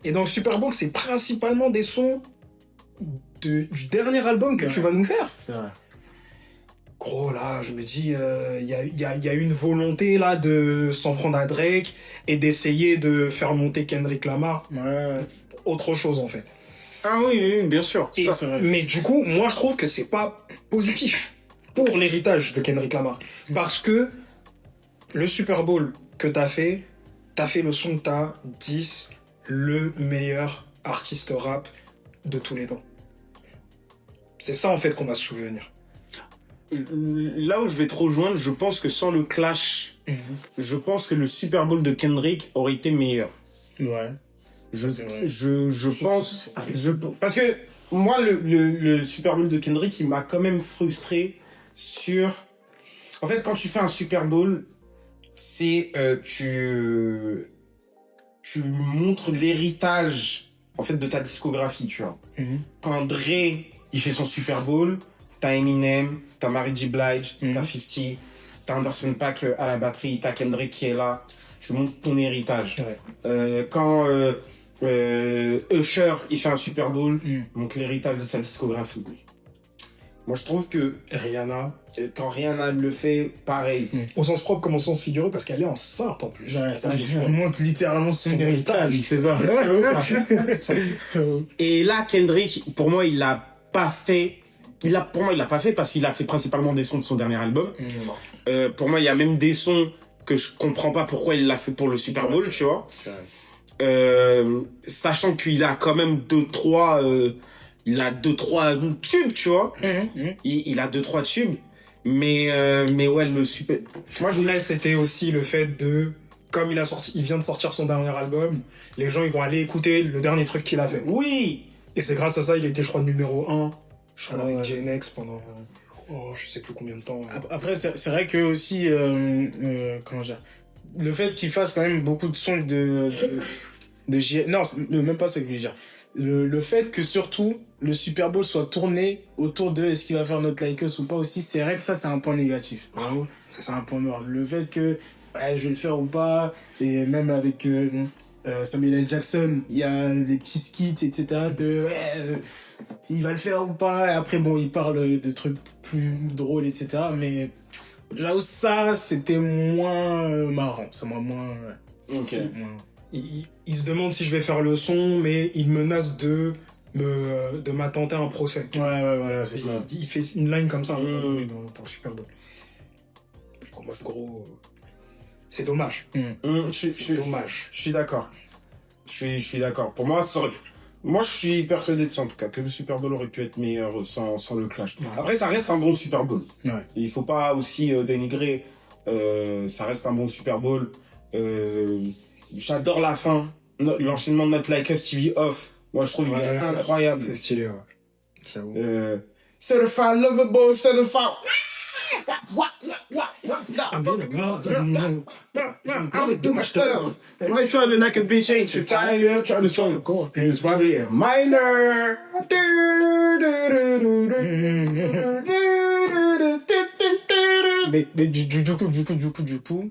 Et dans le Super Bowl, c'est principalement des sons du dernier album que tu vas nous faire. C'est vrai. Gros, là, je me dis, il y a une volonté là de s'en prendre à Drake et d'essayer de faire monter Kendrick Lamar. Ouais. Autre chose, en fait. Ah oui, bien sûr. Et mais du coup, moi, je trouve que c'est pas positif pour l'héritage de Kendrick Lamar. Parce que le Super Bowl que t'as fait le son de ta 10, le meilleur artiste rap de tous les temps. C'est ça, en fait, qu'on va se souvenir. Là où je vais te rejoindre, je pense que sans le clash, je pense que le Super Bowl de Kendrick aurait été meilleur. Ouais. Je pense... parce que moi, le Super Bowl de Kendrick, il m'a quand même frustré sur... En fait, quand tu fais un Super Bowl, c'est... tu montres l'héritage, en fait, de ta discographie, tu vois. Quand Dre, il fait son Super Bowl, t'as Eminem, t'as Mary J. Blige, t'as 50, t'as Anderson .Paak à la batterie, t'as Kendrick qui est là. Tu montres ton héritage. Quand Usher, il fait un Super Bowl, montre l'héritage de sa discographie. Moi, je trouve que Rihanna, quand Rihanna le fait, pareil. Au sens propre comme au sens figuré, parce qu'elle est enceinte en plus. Ouais, ça montre littéralement son héritage. C'est ça. Et là, Kendrick, pour moi, il l'a pas fait. Pour moi, il l'a pas fait parce qu'il a fait principalement des sons de son dernier album. Pour moi, il y a même des sons que je comprends pas pourquoi il l'a fait pour le Super Bowl, tu vois. C'est vrai. Sachant qu'il a quand même 2-3 tubes, tu vois. Il a 2-3 tubes. Mais ouais, le super... Moi, je dirais c'était aussi le fait de... Comme il vient de sortir son dernier album, les gens, ils vont aller écouter le dernier truc qu'il a fait. Oui. Et c'est grâce à ça, il a été, je crois, numéro 1. Je crois avec GNX pendant... je sais plus combien de temps. Après, c'est vrai que aussi... comment dire, le fait qu'il fasse quand même beaucoup de sons de non, même pas ça que je voulais dire. Le fait que surtout le Super Bowl soit tourné autour de est-ce qu'il va faire notre Lakers ou pas aussi, c'est vrai que ça c'est un point négatif. Bravo, c'est un point mort. Le fait que je vais le faire ou pas, et même avec Samuel L. Jackson, il y a des petits skits, etc. Il va le faire ou pas, et après bon, il parle de trucs plus drôles, etc. Mais là où ça, c'était moins marrant. C'est moins... Ok. moins... Il se demande si je vais faire le son, mais il menace de m'attenter à un procès. Ouais, voilà, c'est ça. Il fait une line comme ça dans le Super Bowl. En mode gros, c'est dommage. C'est dommage. Je suis d'accord. Je suis d'accord. Pour moi, moi, je suis persuadé de ça en tout cas, que le Super Bowl aurait pu être meilleur sans le clash. Ouais. Après, ça reste un bon Super Bowl. Ouais. Il faut pas aussi dénigrer. Ça reste un bon Super Bowl. J'adore la fin. L'enchaînement de Not Like Us TV off. Moi, je trouve qu'il est incroyable. C'est stylé, ouais. Certified Lovable, Certified... I'm gonna do my stuff. I try to knock a bitch, ain't you tired? Try to show the core. It's probably a minor. Mais du coup...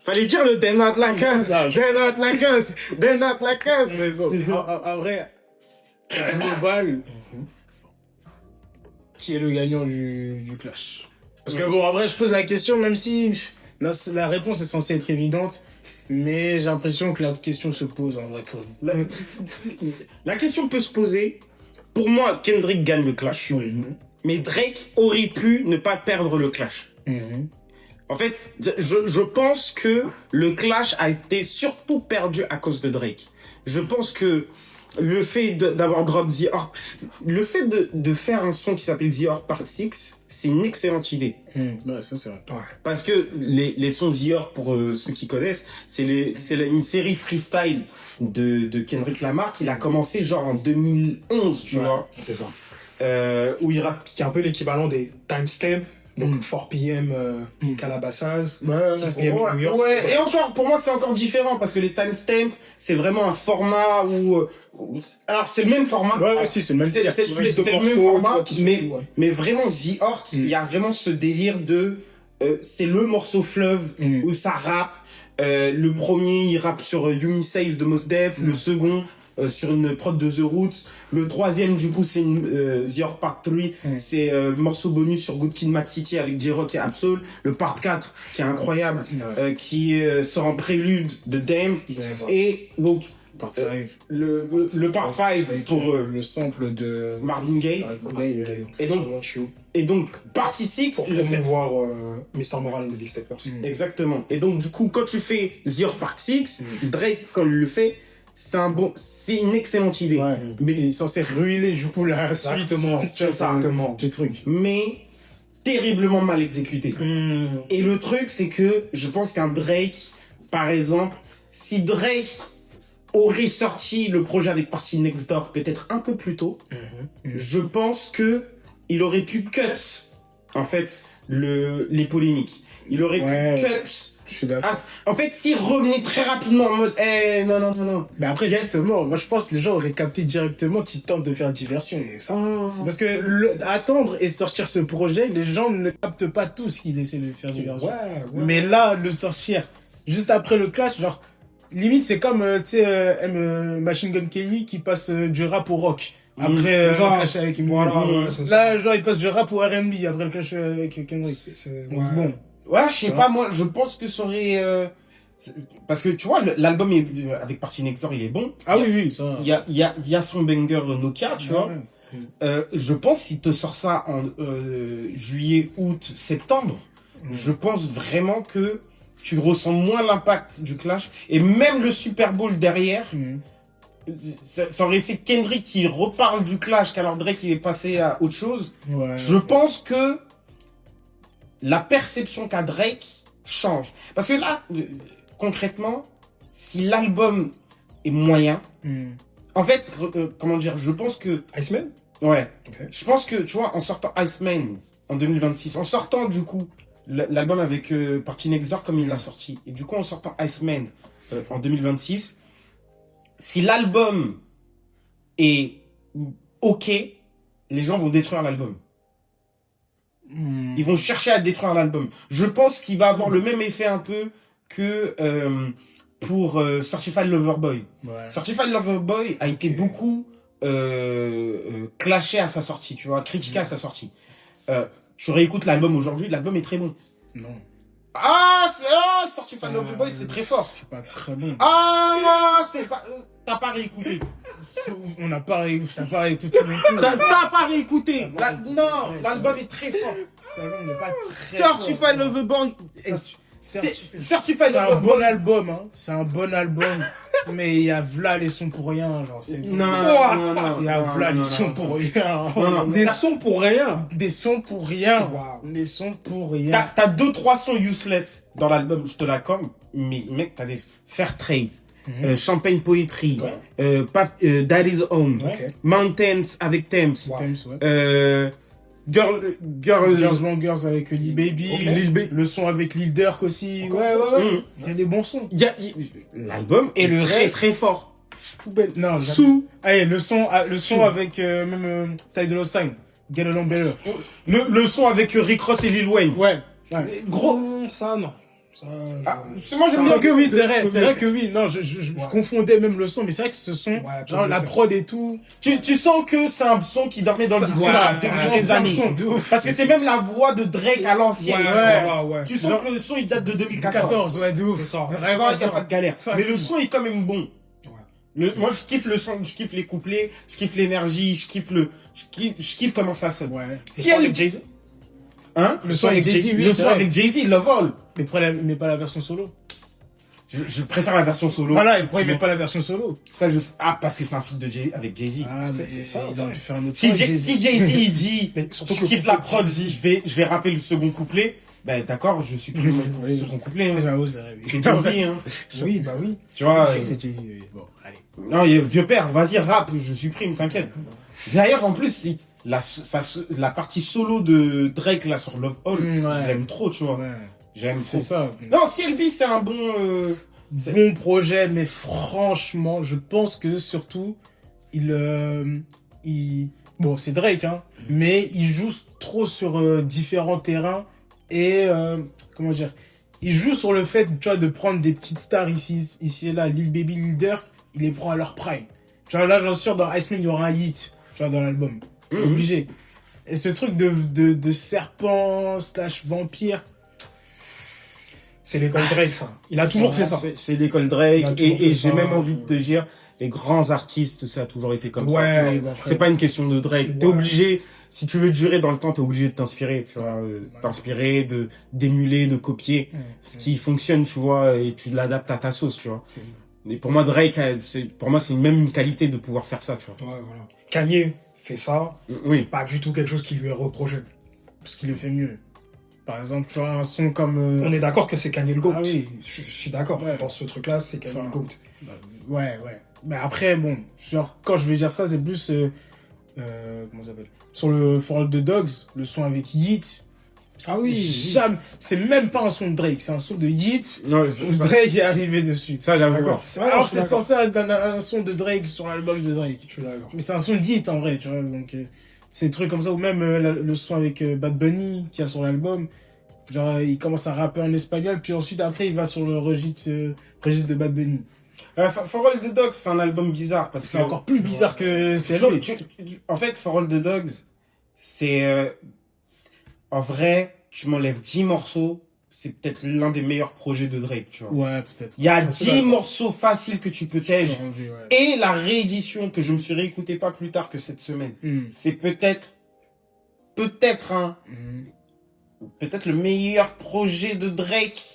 Fallait dire le They're Not Like Us. They're Not Like Us. They're Not Like Us. Mais bon, en vrai, global, qui est le gagnant du clash? Parce que bon, en vrai, je pose la question, même si la réponse est censée être évidente, mais j'ai l'impression que la question se pose en vrai. La question peut se poser. Pour moi, Kendrick gagne le clash. Oui. Mais Drake aurait pu ne pas perdre le clash. En fait, je pense que le clash a été surtout perdu à cause de Drake. Je pense que le fait d'avoir drop The Orc, le fait de faire un son qui s'appelle The Orc Part 6, c'est une excellente idée. Ouais, ça c'est vrai. Ouais. Parce que les sons The Orc, pour ceux qui connaissent, c'est une série de freestyle de Kendrick Lamar qu'il a commencé genre en 2011, tu vois. C'est ça. Où il rappe. Ce qui est un peu l'équivalent des timestamps. Donc 4 p.m. Calabasas, 6 p.m. New York. Ouais, et encore, pour moi, c'est encore différent parce que les timestamps, c'est vraiment un format où. Alors, c'est le même format. Ouais, si, c'est le même. C'est le même format, mais vraiment, The Hort, il y a vraiment ce délire de. C'est le morceau fleuve où ça rappe. Le premier, il rappe sur You Me Save de Mos Def. Le second, sur une prod de The Roots. Le troisième, du coup, c'est The Hort Part 3. C'est morceau bonus sur Good Kid, Mad City avec J-Rock et Absol. Le Part 4, qui est incroyable, qui sort en prélude de Dame. Et donc, le Part 5 pour le sample de Marvin Gaye. Et donc, Partie 6, pour promouvoir Mr. Moral and the Big Steppers. Exactement. Et donc, du coup, quand tu fais The Hort Part 6, Drake, quand il le fait, c'est une excellente idée. Ouais. Mais il est censé ruiner du coup la suite. Exactement. Du truc. Mais terriblement mal exécuté. Et le truc, c'est que je pense qu'un Drake, par exemple, si Drake aurait sorti le projet avec Party Next Door peut-être un peu plus tôt, je pense que il aurait pu cut, en fait, les polémiques. Il aurait pu cut. Je suis d'accord. En fait, s'il revenait très rapidement en mode non. Mais après, justement, moi je pense que les gens auraient capté directement qu'ils tentent de faire diversion. C'est ça. Parce que attendre et sortir ce projet, les gens ne captent pas tous qu'ils essaient de faire diversion. Ouais. Mais là, le sortir juste après le clash, genre, limite, c'est comme, tu sais, Machine Gun Kelly qui passe du rap au rock. Après le clash avec Eminem. Là, genre, il passe du rap au R&B après le clash avec Kendrick. Donc, bon. Ouais, je sais pas, moi, je pense que ça aurait... Parce que, tu vois, l'album avec Party Next Door, il est bon. Ah oui, ça... Il y a son banger Nokia, tu vois. Je pense qu'il te sort ça en juillet, août, septembre, je pense vraiment que tu ressens moins l'impact du clash. Et même le Super Bowl derrière, ça aurait fait Kendrick qui reparle du clash qu'alors Drake il est passé à autre chose. Je pense que la perception qu'a Drake change. Parce que là, concrètement, si l'album est moyen, en fait, comment dire, je pense que... Iceman? Ouais. Okay. Je pense que, tu vois, en sortant Iceman en 2026, en sortant du coup l'album avec Party Next Door comme il l'a sorti. Et du coup, en sortant Iceman en 2026, si l'album est ok, les gens vont détruire l'album. Ils vont chercher à détruire l'album. Je pense qu'il va avoir le même effet un peu que pour Certified Lover Boy. Ouais. Certified Lover Boy a été beaucoup clashé à sa sortie, tu vois, critiqué à sa sortie. Tu réécoutes l'album aujourd'hui, l'album est très bon. Non, Certified Lover Boy, c'est très fort. c'est pas très bon. C'est pas... t'as pas réécouté. On n'a pas réécouté non plus. T'as pas réécouté. Non, l'album est très fort. Cet album n'est pas très Certified fort. Lover Boy... Certified C'est un Lover bon Boy... album, hein. C'est un bon album. Mais il y a v'là les sons pour rien, genre. Non. Il y a v'là les sons pour rien. Non. Des sons pour rien. Des sons pour rien. Wow. Des sons pour rien. T'as 2-3 sons useless dans l'album, je te l'accorde. Mais mec, t'as des... Fair Trade. Champagne Poetry, Daddy's Own, Ok. Mountains avec Thames, Ouais. Girls Want Girls avec Lil Baby, Ok. le son avec Lil Durk aussi. Ouais. Il y a des bons sons. L'album Et est le très reste- très fort. Poubelle. Non, Sous allez, le son avec même Ty Dolla $ign, Get Along Better. le son avec Rick Ross et Lil Wayne. Ouais. Gros. Ça, non. Ça, Moi j'aime bien Donc que oui, c'est vrai que oui. Non, je confondais même le son, mais c'est vrai que ce son, genre la prod et tout. Tu sens que c'est un son qui dormait dans le Voilà, disque depuis c'est des un années. son de ouf. Parce que c'est même la voix de Drake à l'ancienne. ouais. Tu sens que le son il date de 2014. 14, ouais, de ouf. C'est ça. Ça, il n'y a pas de galère. Facile. Mais le son est quand même bon. Moi je kiffe le son, je kiffe les couplets, je kiffe l'énergie, je kiffe comment ça sonne. Ouais. Si elle Jay-Z. Hein? Le son avec Jay-Z, oui, Le c'est son vrai. avec Jay-Z, Love All. Mais pas la version solo. Je préfère la version solo. Voilà, et pourquoi il met pas la version solo? Ça, parce que c'est un feat de avec Jay-Z. Ah, mais c'est ça, il a ouais. dû faire un autre Si son, Jay-Z il dit, Mais surtout je que kiffe la prod, je vais rapper le second couplet, ben d'accord, je suis plus le second couplet. Hein. J'avoue, c'est vrai. C'est Jay-Z, hein. Oui, bah oui. Tu vois. C'est Jay-Z, oui. Bon, allez. Non, vieux père, vas-y, rap, je supprime, t'inquiète. D'ailleurs, en plus, la partie solo de Drake, là, sur Love All, Ouais. je l'aime trop, tu vois. Ouais. J'aime C'est trop. ça. Non, CLB, c'est un bon... Bon projet, mais franchement, je pense que surtout, bon, c'est Drake, hein, mais il joue trop sur différents terrains et, comment dire, il joue sur le fait, tu vois, de prendre des petites stars ici et là, Lil Baby, Lil Durk, il les prend à leur prime. Tu vois, là, j'en suis sûr, dans Iceman, il y aura un hit, tu vois, dans l'album. C'est obligé. Et ce truc de serpent / vampire, C'est l'école Drake, ça. Il a toujours fait ça. C'est l'école Il a Drake, toujours fait et j'ai ça. même envie de te dire, les grands artistes, ça a toujours été comme ça. Ouais, tu vois. bah, après. C'est pas une question de Drake. T'es Ouais. obligé, si tu veux durer dans le temps, t'es obligé de t'inspirer, tu vois, t'inspirer, d'émuler, de copier ce qui fonctionne, tu vois, et tu l'adaptes à ta sauce, tu vois. Et pour moi, Drake, pour moi, c'est même une qualité de pouvoir faire ça, tu vois. Ouais, voilà. Kanye fait ça. Oui. C'est pas du tout quelque chose qui lui est reproché. parce qu'il le fait mieux. Par exemple, tu vois, un son comme... On est d'accord que c'est Kanye le GOAT. Ah oui. Je suis d'accord. Ouais. Dans ce truc-là, c'est Kanye le GOAT. Ouais. Mais après, bon, genre, quand je vais dire ça, c'est plus... comment ça s'appelle? Sur le For All the Dogs, le son avec Yeet. Ah oui. C'est même pas un son de Drake, c'est un son de Yeet. Non, Où Drake est arrivé dessus. ça, j'avoue. D'accord. Alors je suis c'est d'accord. censé être un son de Drake sur l'album de Drake. Je suis d'accord. Mais c'est un son de Yeet en vrai, tu vois. Donc, c'est des trucs comme ça. Ou même le son avec Bad Bunny qui a sur l'album. Genre, il commence à rapper en espagnol, puis ensuite, après, il va sur le registre de Bad Bunny. For All the Dogs, c'est un album bizarre, parce C'est que... encore plus bizarre que Tu- CLB. en fait, For All the Dogs, c'est... en vrai, tu m'enlèves 10 morceaux, c'est peut-être l'un des meilleurs projets de Drake, tu vois. Ouais, peut-être. Il y a Je suis 10 d'accord. morceaux faciles que tu peux Je peux tège. enlever, ouais. Et la réédition que je me suis réécouté pas plus tard que cette semaine, c'est peut-être le meilleur projet de Drake.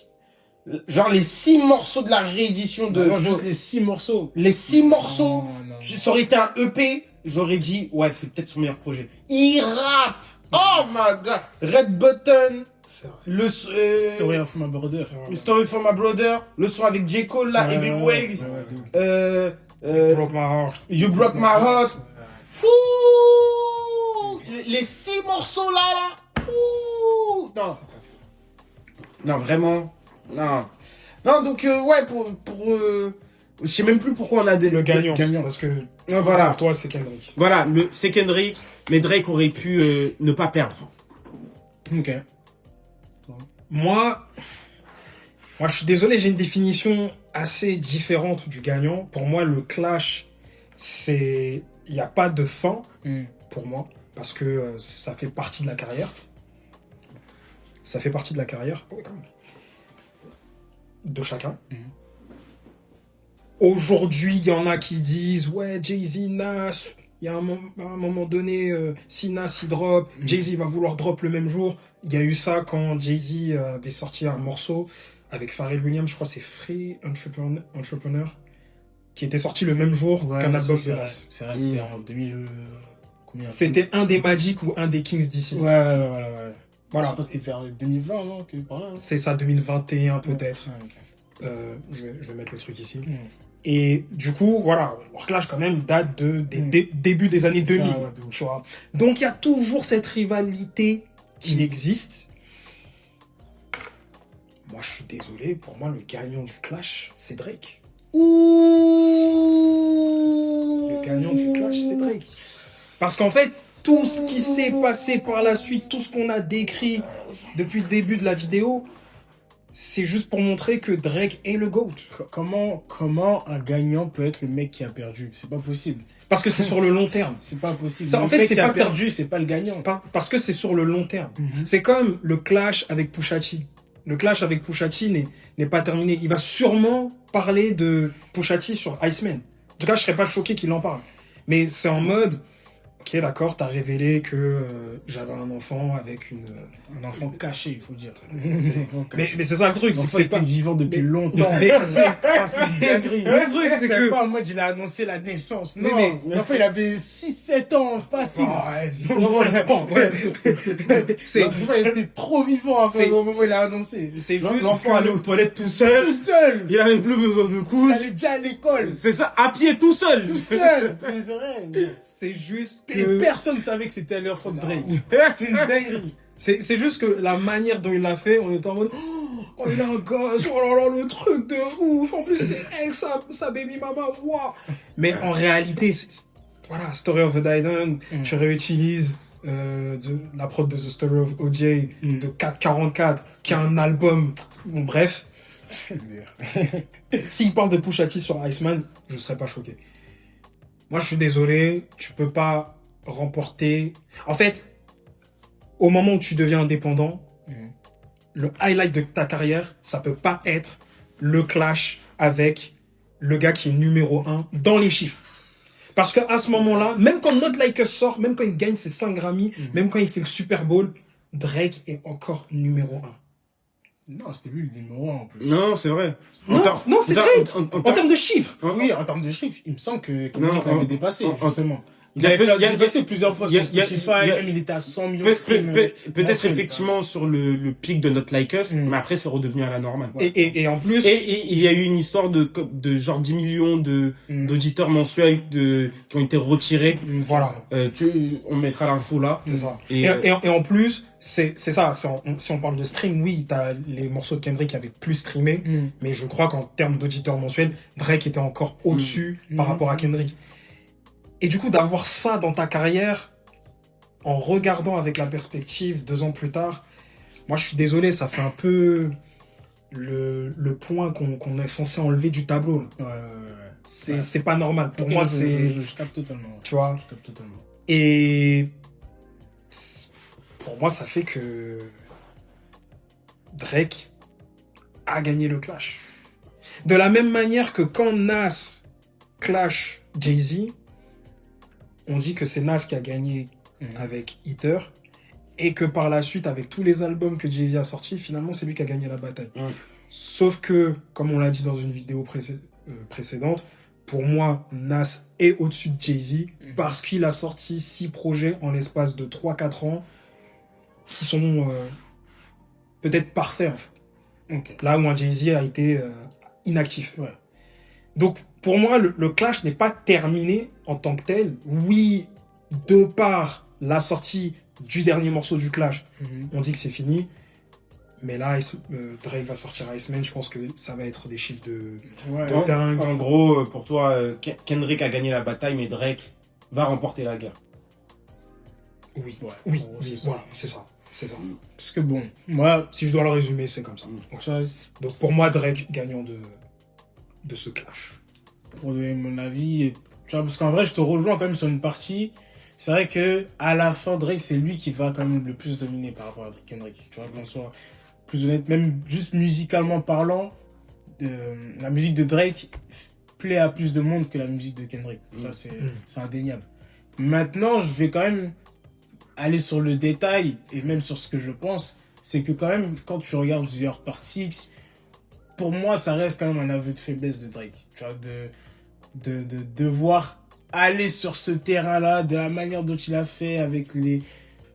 Genre les 6 morceaux de la réédition de... Non, juste les 6 morceaux. Les 6 morceaux, Non. ça aurait été un EP, j'aurais dit, ouais, c'est peut-être son meilleur projet. Il rappe! Oh my god! Red Button, C'est vrai. le Story of My Brother. Story for My Brother, le son avec J. Cole, là, Ouais, Heavy ouais, Waves, ouais, de ouf. Broke my heart. You Broke My Heart. Fou! Les 6 morceaux là. Ouh! Non. Non, vraiment. Non. Non, donc, ouais, je sais même plus pourquoi on a des... Le gagnant. gagnant. Parce que Voilà. pour toi, c'est Kendrick. Voilà, c'est Kendrick, mais Drake aurait pu ne pas perdre. Ok. Moi, je suis désolé, j'ai une définition assez différente du gagnant. Pour moi, le clash, il n'y a pas de fin pour moi, parce que ça fait partie de la carrière. Ça fait partie de la carrière de chacun. Aujourd'hui, il y en a qui disent, ouais, Jay-Z, Nas, il y a un moment donné, si Nas il drop, Jay-Z va vouloir drop le même jour. Il y a eu ça quand Jay-Z avait sorti un morceau avec Pharrell Williams, je crois que c'est Free Entrepreneur, qui était sorti le même jour qu'un album de Nas. C'est vrai, c'était en 2000... combien? C'était un des Magic ou un des Kings d'ici. Ouais. Je Voilà. pense que c'était vers 2020, non, par là. C'est ça, 2021 peut-être. Ok. Je vais mettre le truc ici. Et du coup, voilà, leur clash quand même date des débuts des années C'est ça, 2000. ouais, de ouf. Tu vois. Donc il y a toujours cette rivalité qui existe. Moi, je suis désolé, pour moi, le gagnant du clash, c'est Drake. Le gagnant du clash, c'est Drake. Parce qu'en fait, tout ce qui s'est passé par la suite, tout ce qu'on a décrit depuis le début de la vidéo, c'est juste pour montrer que Drake est le GOAT. Comment un gagnant peut être le mec qui a perdu? C'est pas possible. Parce que c'est sur le long terme. C'est pas possible. Ça, en Le fait, mec c'est qui a pas perdu, c'est pas le gagnant. Parce que c'est sur le long terme. C'est comme le clash avec Pusha T. Le clash avec Pusha T n'est pas terminé. Il va sûrement parler de Pusha T sur Iceman. En tout cas, je serais pas choqué qu'il en parle. Mais c'est en mode, ok, d'accord, t'as révélé que j'avais un enfant avec Un enfant caché, il faut dire. Mais c'est ça le truc, c'est que L'enfant c'est était pas... vivant depuis longtemps. Mais c'est- C'est une dinguerie. Le truc, c'est que- pas en mode il a annoncé la naissance. Non, Mais- l'enfant il avait 6-7 ans facile. C'est L'enfant il était trop vivant C'est- au moment où il a annoncé. c'est juste L'enfant allait aux toilettes tout seul. Tout seul. Il avait plus besoin de Il couches. allait déjà à l'école. C'est ça, à pied tout seul. Tout seul. Mais c'est vrai. c'est juste Et que... personne ne savait que c'était l'enfant de Drake. C'est une dinguerie. C'est juste que la manière dont il l'a fait, on était en mode oh il a un gosse, oh là là, le truc de ouf, en plus c'est elle, sa baby mama, waouh. Mais en réalité, voilà, Story of a Dyden, tu réutilises la prod de The Story of O.J. de 444, qui est un album, bon bref. S'il parle de Pusha T sur Iceman, je serais pas choqué. Moi je suis désolé, tu peux pas remporter... En fait, au moment où tu deviens indépendant, le highlight de ta carrière, ça peut pas être le clash avec le gars qui est numéro 1 dans les chiffres. Parce qu'à ce moment-là, même quand Not Like Us sort, même quand il gagne ses 5 Grammy, même quand il fait le Super Bowl, Drake est encore numéro 1. Non, c'était lui le numéro 1 en plus. Non, c'est vrai. Non, c'est Drake. En En termes de chiffres. Oui, en termes de chiffres, il me semble que Non, Kendrick l'avait dépassé, justement. Il Il y a- avait il y a- dépassé plusieurs fois il y a- sur il y a- Spotify, il y a- même il était à 100 millions de streams. Peut-être mensuels. effectivement sur le pic de Not Like Us, mais après c'est redevenu à la normale. Et en plus, Et il y a eu une histoire de genre 10 millions d'auditeurs mensuels qui ont été retirés. voilà. On mettra l'info là. C'est ça. Et, Et en plus, c'est ça. Si on parle de stream, oui, t'as les morceaux de Kendrick qui avaient plus streamé, mais je crois qu'en termes d'auditeurs mensuels, Drake était encore au-dessus par rapport à Kendrick. Et du coup, d'avoir ça dans ta carrière, en regardant avec la perspective 2 ans plus tard, moi je suis désolé, ça fait un peu le point qu'on est censé enlever du tableau. Là. C'est pas normal. Pour moi, c'est... Je capte totalement. Tu vois. Je capte totalement. Et pour moi, ça fait que Drake a gagné le clash. De la même manière que quand Nas clash Jay-Z, on dit que c'est Nas qui a gagné avec Heater, et que par la suite, avec tous les albums que Jay-Z a sortis, finalement, c'est lui qui a gagné la bataille. Sauf que, comme on l'a dit dans une vidéo précédente, pour moi, Nas est au-dessus de Jay-Z parce qu'il a sorti 6 projets en l'espace de 3-4 ans qui sont peut-être parfaits, en fait. Là où un Jay-Z a été inactif. Ouais. Donc, pour moi, le clash n'est pas terminé en tant que tel. Oui, de par la sortie du dernier morceau du clash, on dit que c'est fini. Mais là, Drake va sortir Iceman, je pense que ça va être des chiffres de Ouais. dingue. En gros, pour toi, Kendrick a gagné la bataille, mais Drake va remporter la guerre. Oui, Ouais. oui, En gros, oui, c'est ça. voilà, c'est ça. C'est ça. Parce que bon, moi, Si je dois le résumer, c'est comme ça. tu vois, Donc pour moi, Drake gagnant de ce clash. pour donner mon avis, tu vois, parce qu'en vrai, je te rejoins quand même sur une partie. C'est vrai que à la fin, Drake, c'est lui qui va quand même le plus dominer par rapport à Kendrick. Tu vois, qu'on soit plus honnête, même juste musicalement parlant, la musique de Drake plaît à plus de monde que la musique de Kendrick. Ça, c'est indéniable. Maintenant, je vais quand même aller sur le détail et même sur ce que je pense. C'est que quand même, quand tu regardes The Earth Part 6, pour moi, ça reste quand même un aveu de faiblesse de Drake. Tu vois, de devoir aller sur ce terrain-là, de la manière dont il a fait, avec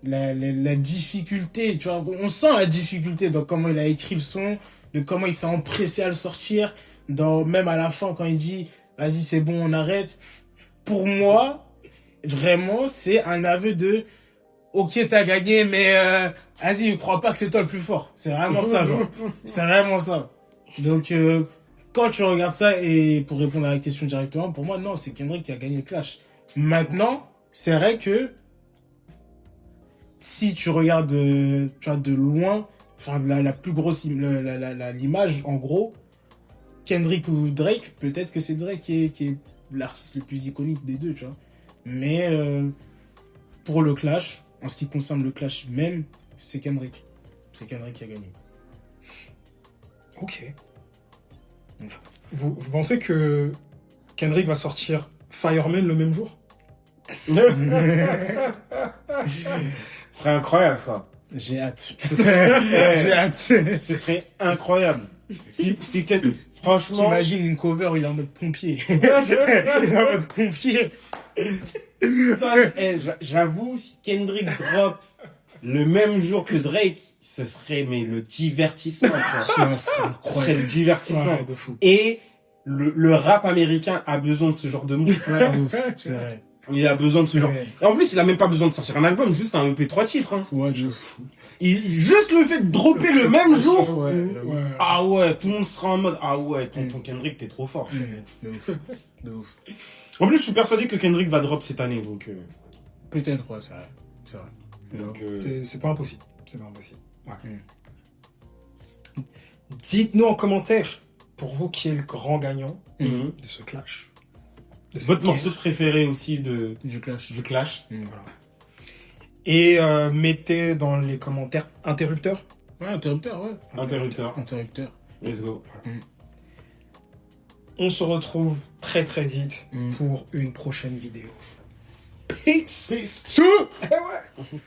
la difficulté, tu vois. On sent la difficulté dans comment il a écrit le son, de comment il s'est empressé à le sortir, même à la fin, quand il dit « Vas-y, c'est bon, on arrête ». Pour moi, vraiment, c'est un aveu de « Ok, t'as gagné, mais vas-y, je crois pas que c'est toi le plus fort ». C'est vraiment ça, genre. C'est vraiment ça. Donc, quand tu regardes ça, et pour répondre à la question directement, pour moi, non, c'est Kendrick qui a gagné le clash. Maintenant, c'est vrai que si tu regardes tu vois, de loin, enfin, la plus grosse l'image, en gros, Kendrick ou Drake, peut-être que c'est Drake qui est l'artiste le plus iconique des deux, tu vois. Mais pour le clash, en ce qui concerne le clash même, c'est Kendrick. C'est Kendrick qui a gagné. Ok. Vous pensez que Kendrick va sortir Fireman le même jour? Ce serait incroyable, ça. J'ai hâte. serait- J'ai hâte. Ce serait incroyable. Franchement... T'imagines une cover, il est en mode pompier. Il est en mode pompier. Ça, j'avoue, si Kendrick drop le même jour que Drake, ce serait le divertissement. Quoi. Non, c'est Ce serait le divertissement. Ouais, de fou. Et le rap américain a besoin de ce genre de move. Ouais, de ouf, c'est vrai. Il a besoin de ce genre. Ouais. Et en plus, il a même pas besoin de sortir un album, juste un EP 3 titres. Hein. Ouais, de ouf. Juste le fait de dropper le même jour. Ouais, Ouais. Ah ouais, tout le monde sera en mode ah ouais, ton Kendrick, t'es trop fort. de ouf. De ouf. En plus, je suis persuadé que Kendrick va drop cette année, donc. Peut-être, ouais, c'est vrai. C'est vrai. Donc, C'est pas impossible. C'est pas impossible. Ouais. Dites-nous en commentaire, pour vous, qui est le grand gagnant mhm. de ce clash. De cette Votre guerre. morceau préféré aussi Du clash. du Clash. Voilà. Et mettez dans les commentaires interrupteur. Ouais, interrupteur, ouais. Interrupteur. Interrupteur. Let's go. On se retrouve très très vite pour une prochaine vidéo. Peace. Sous Eh ouais.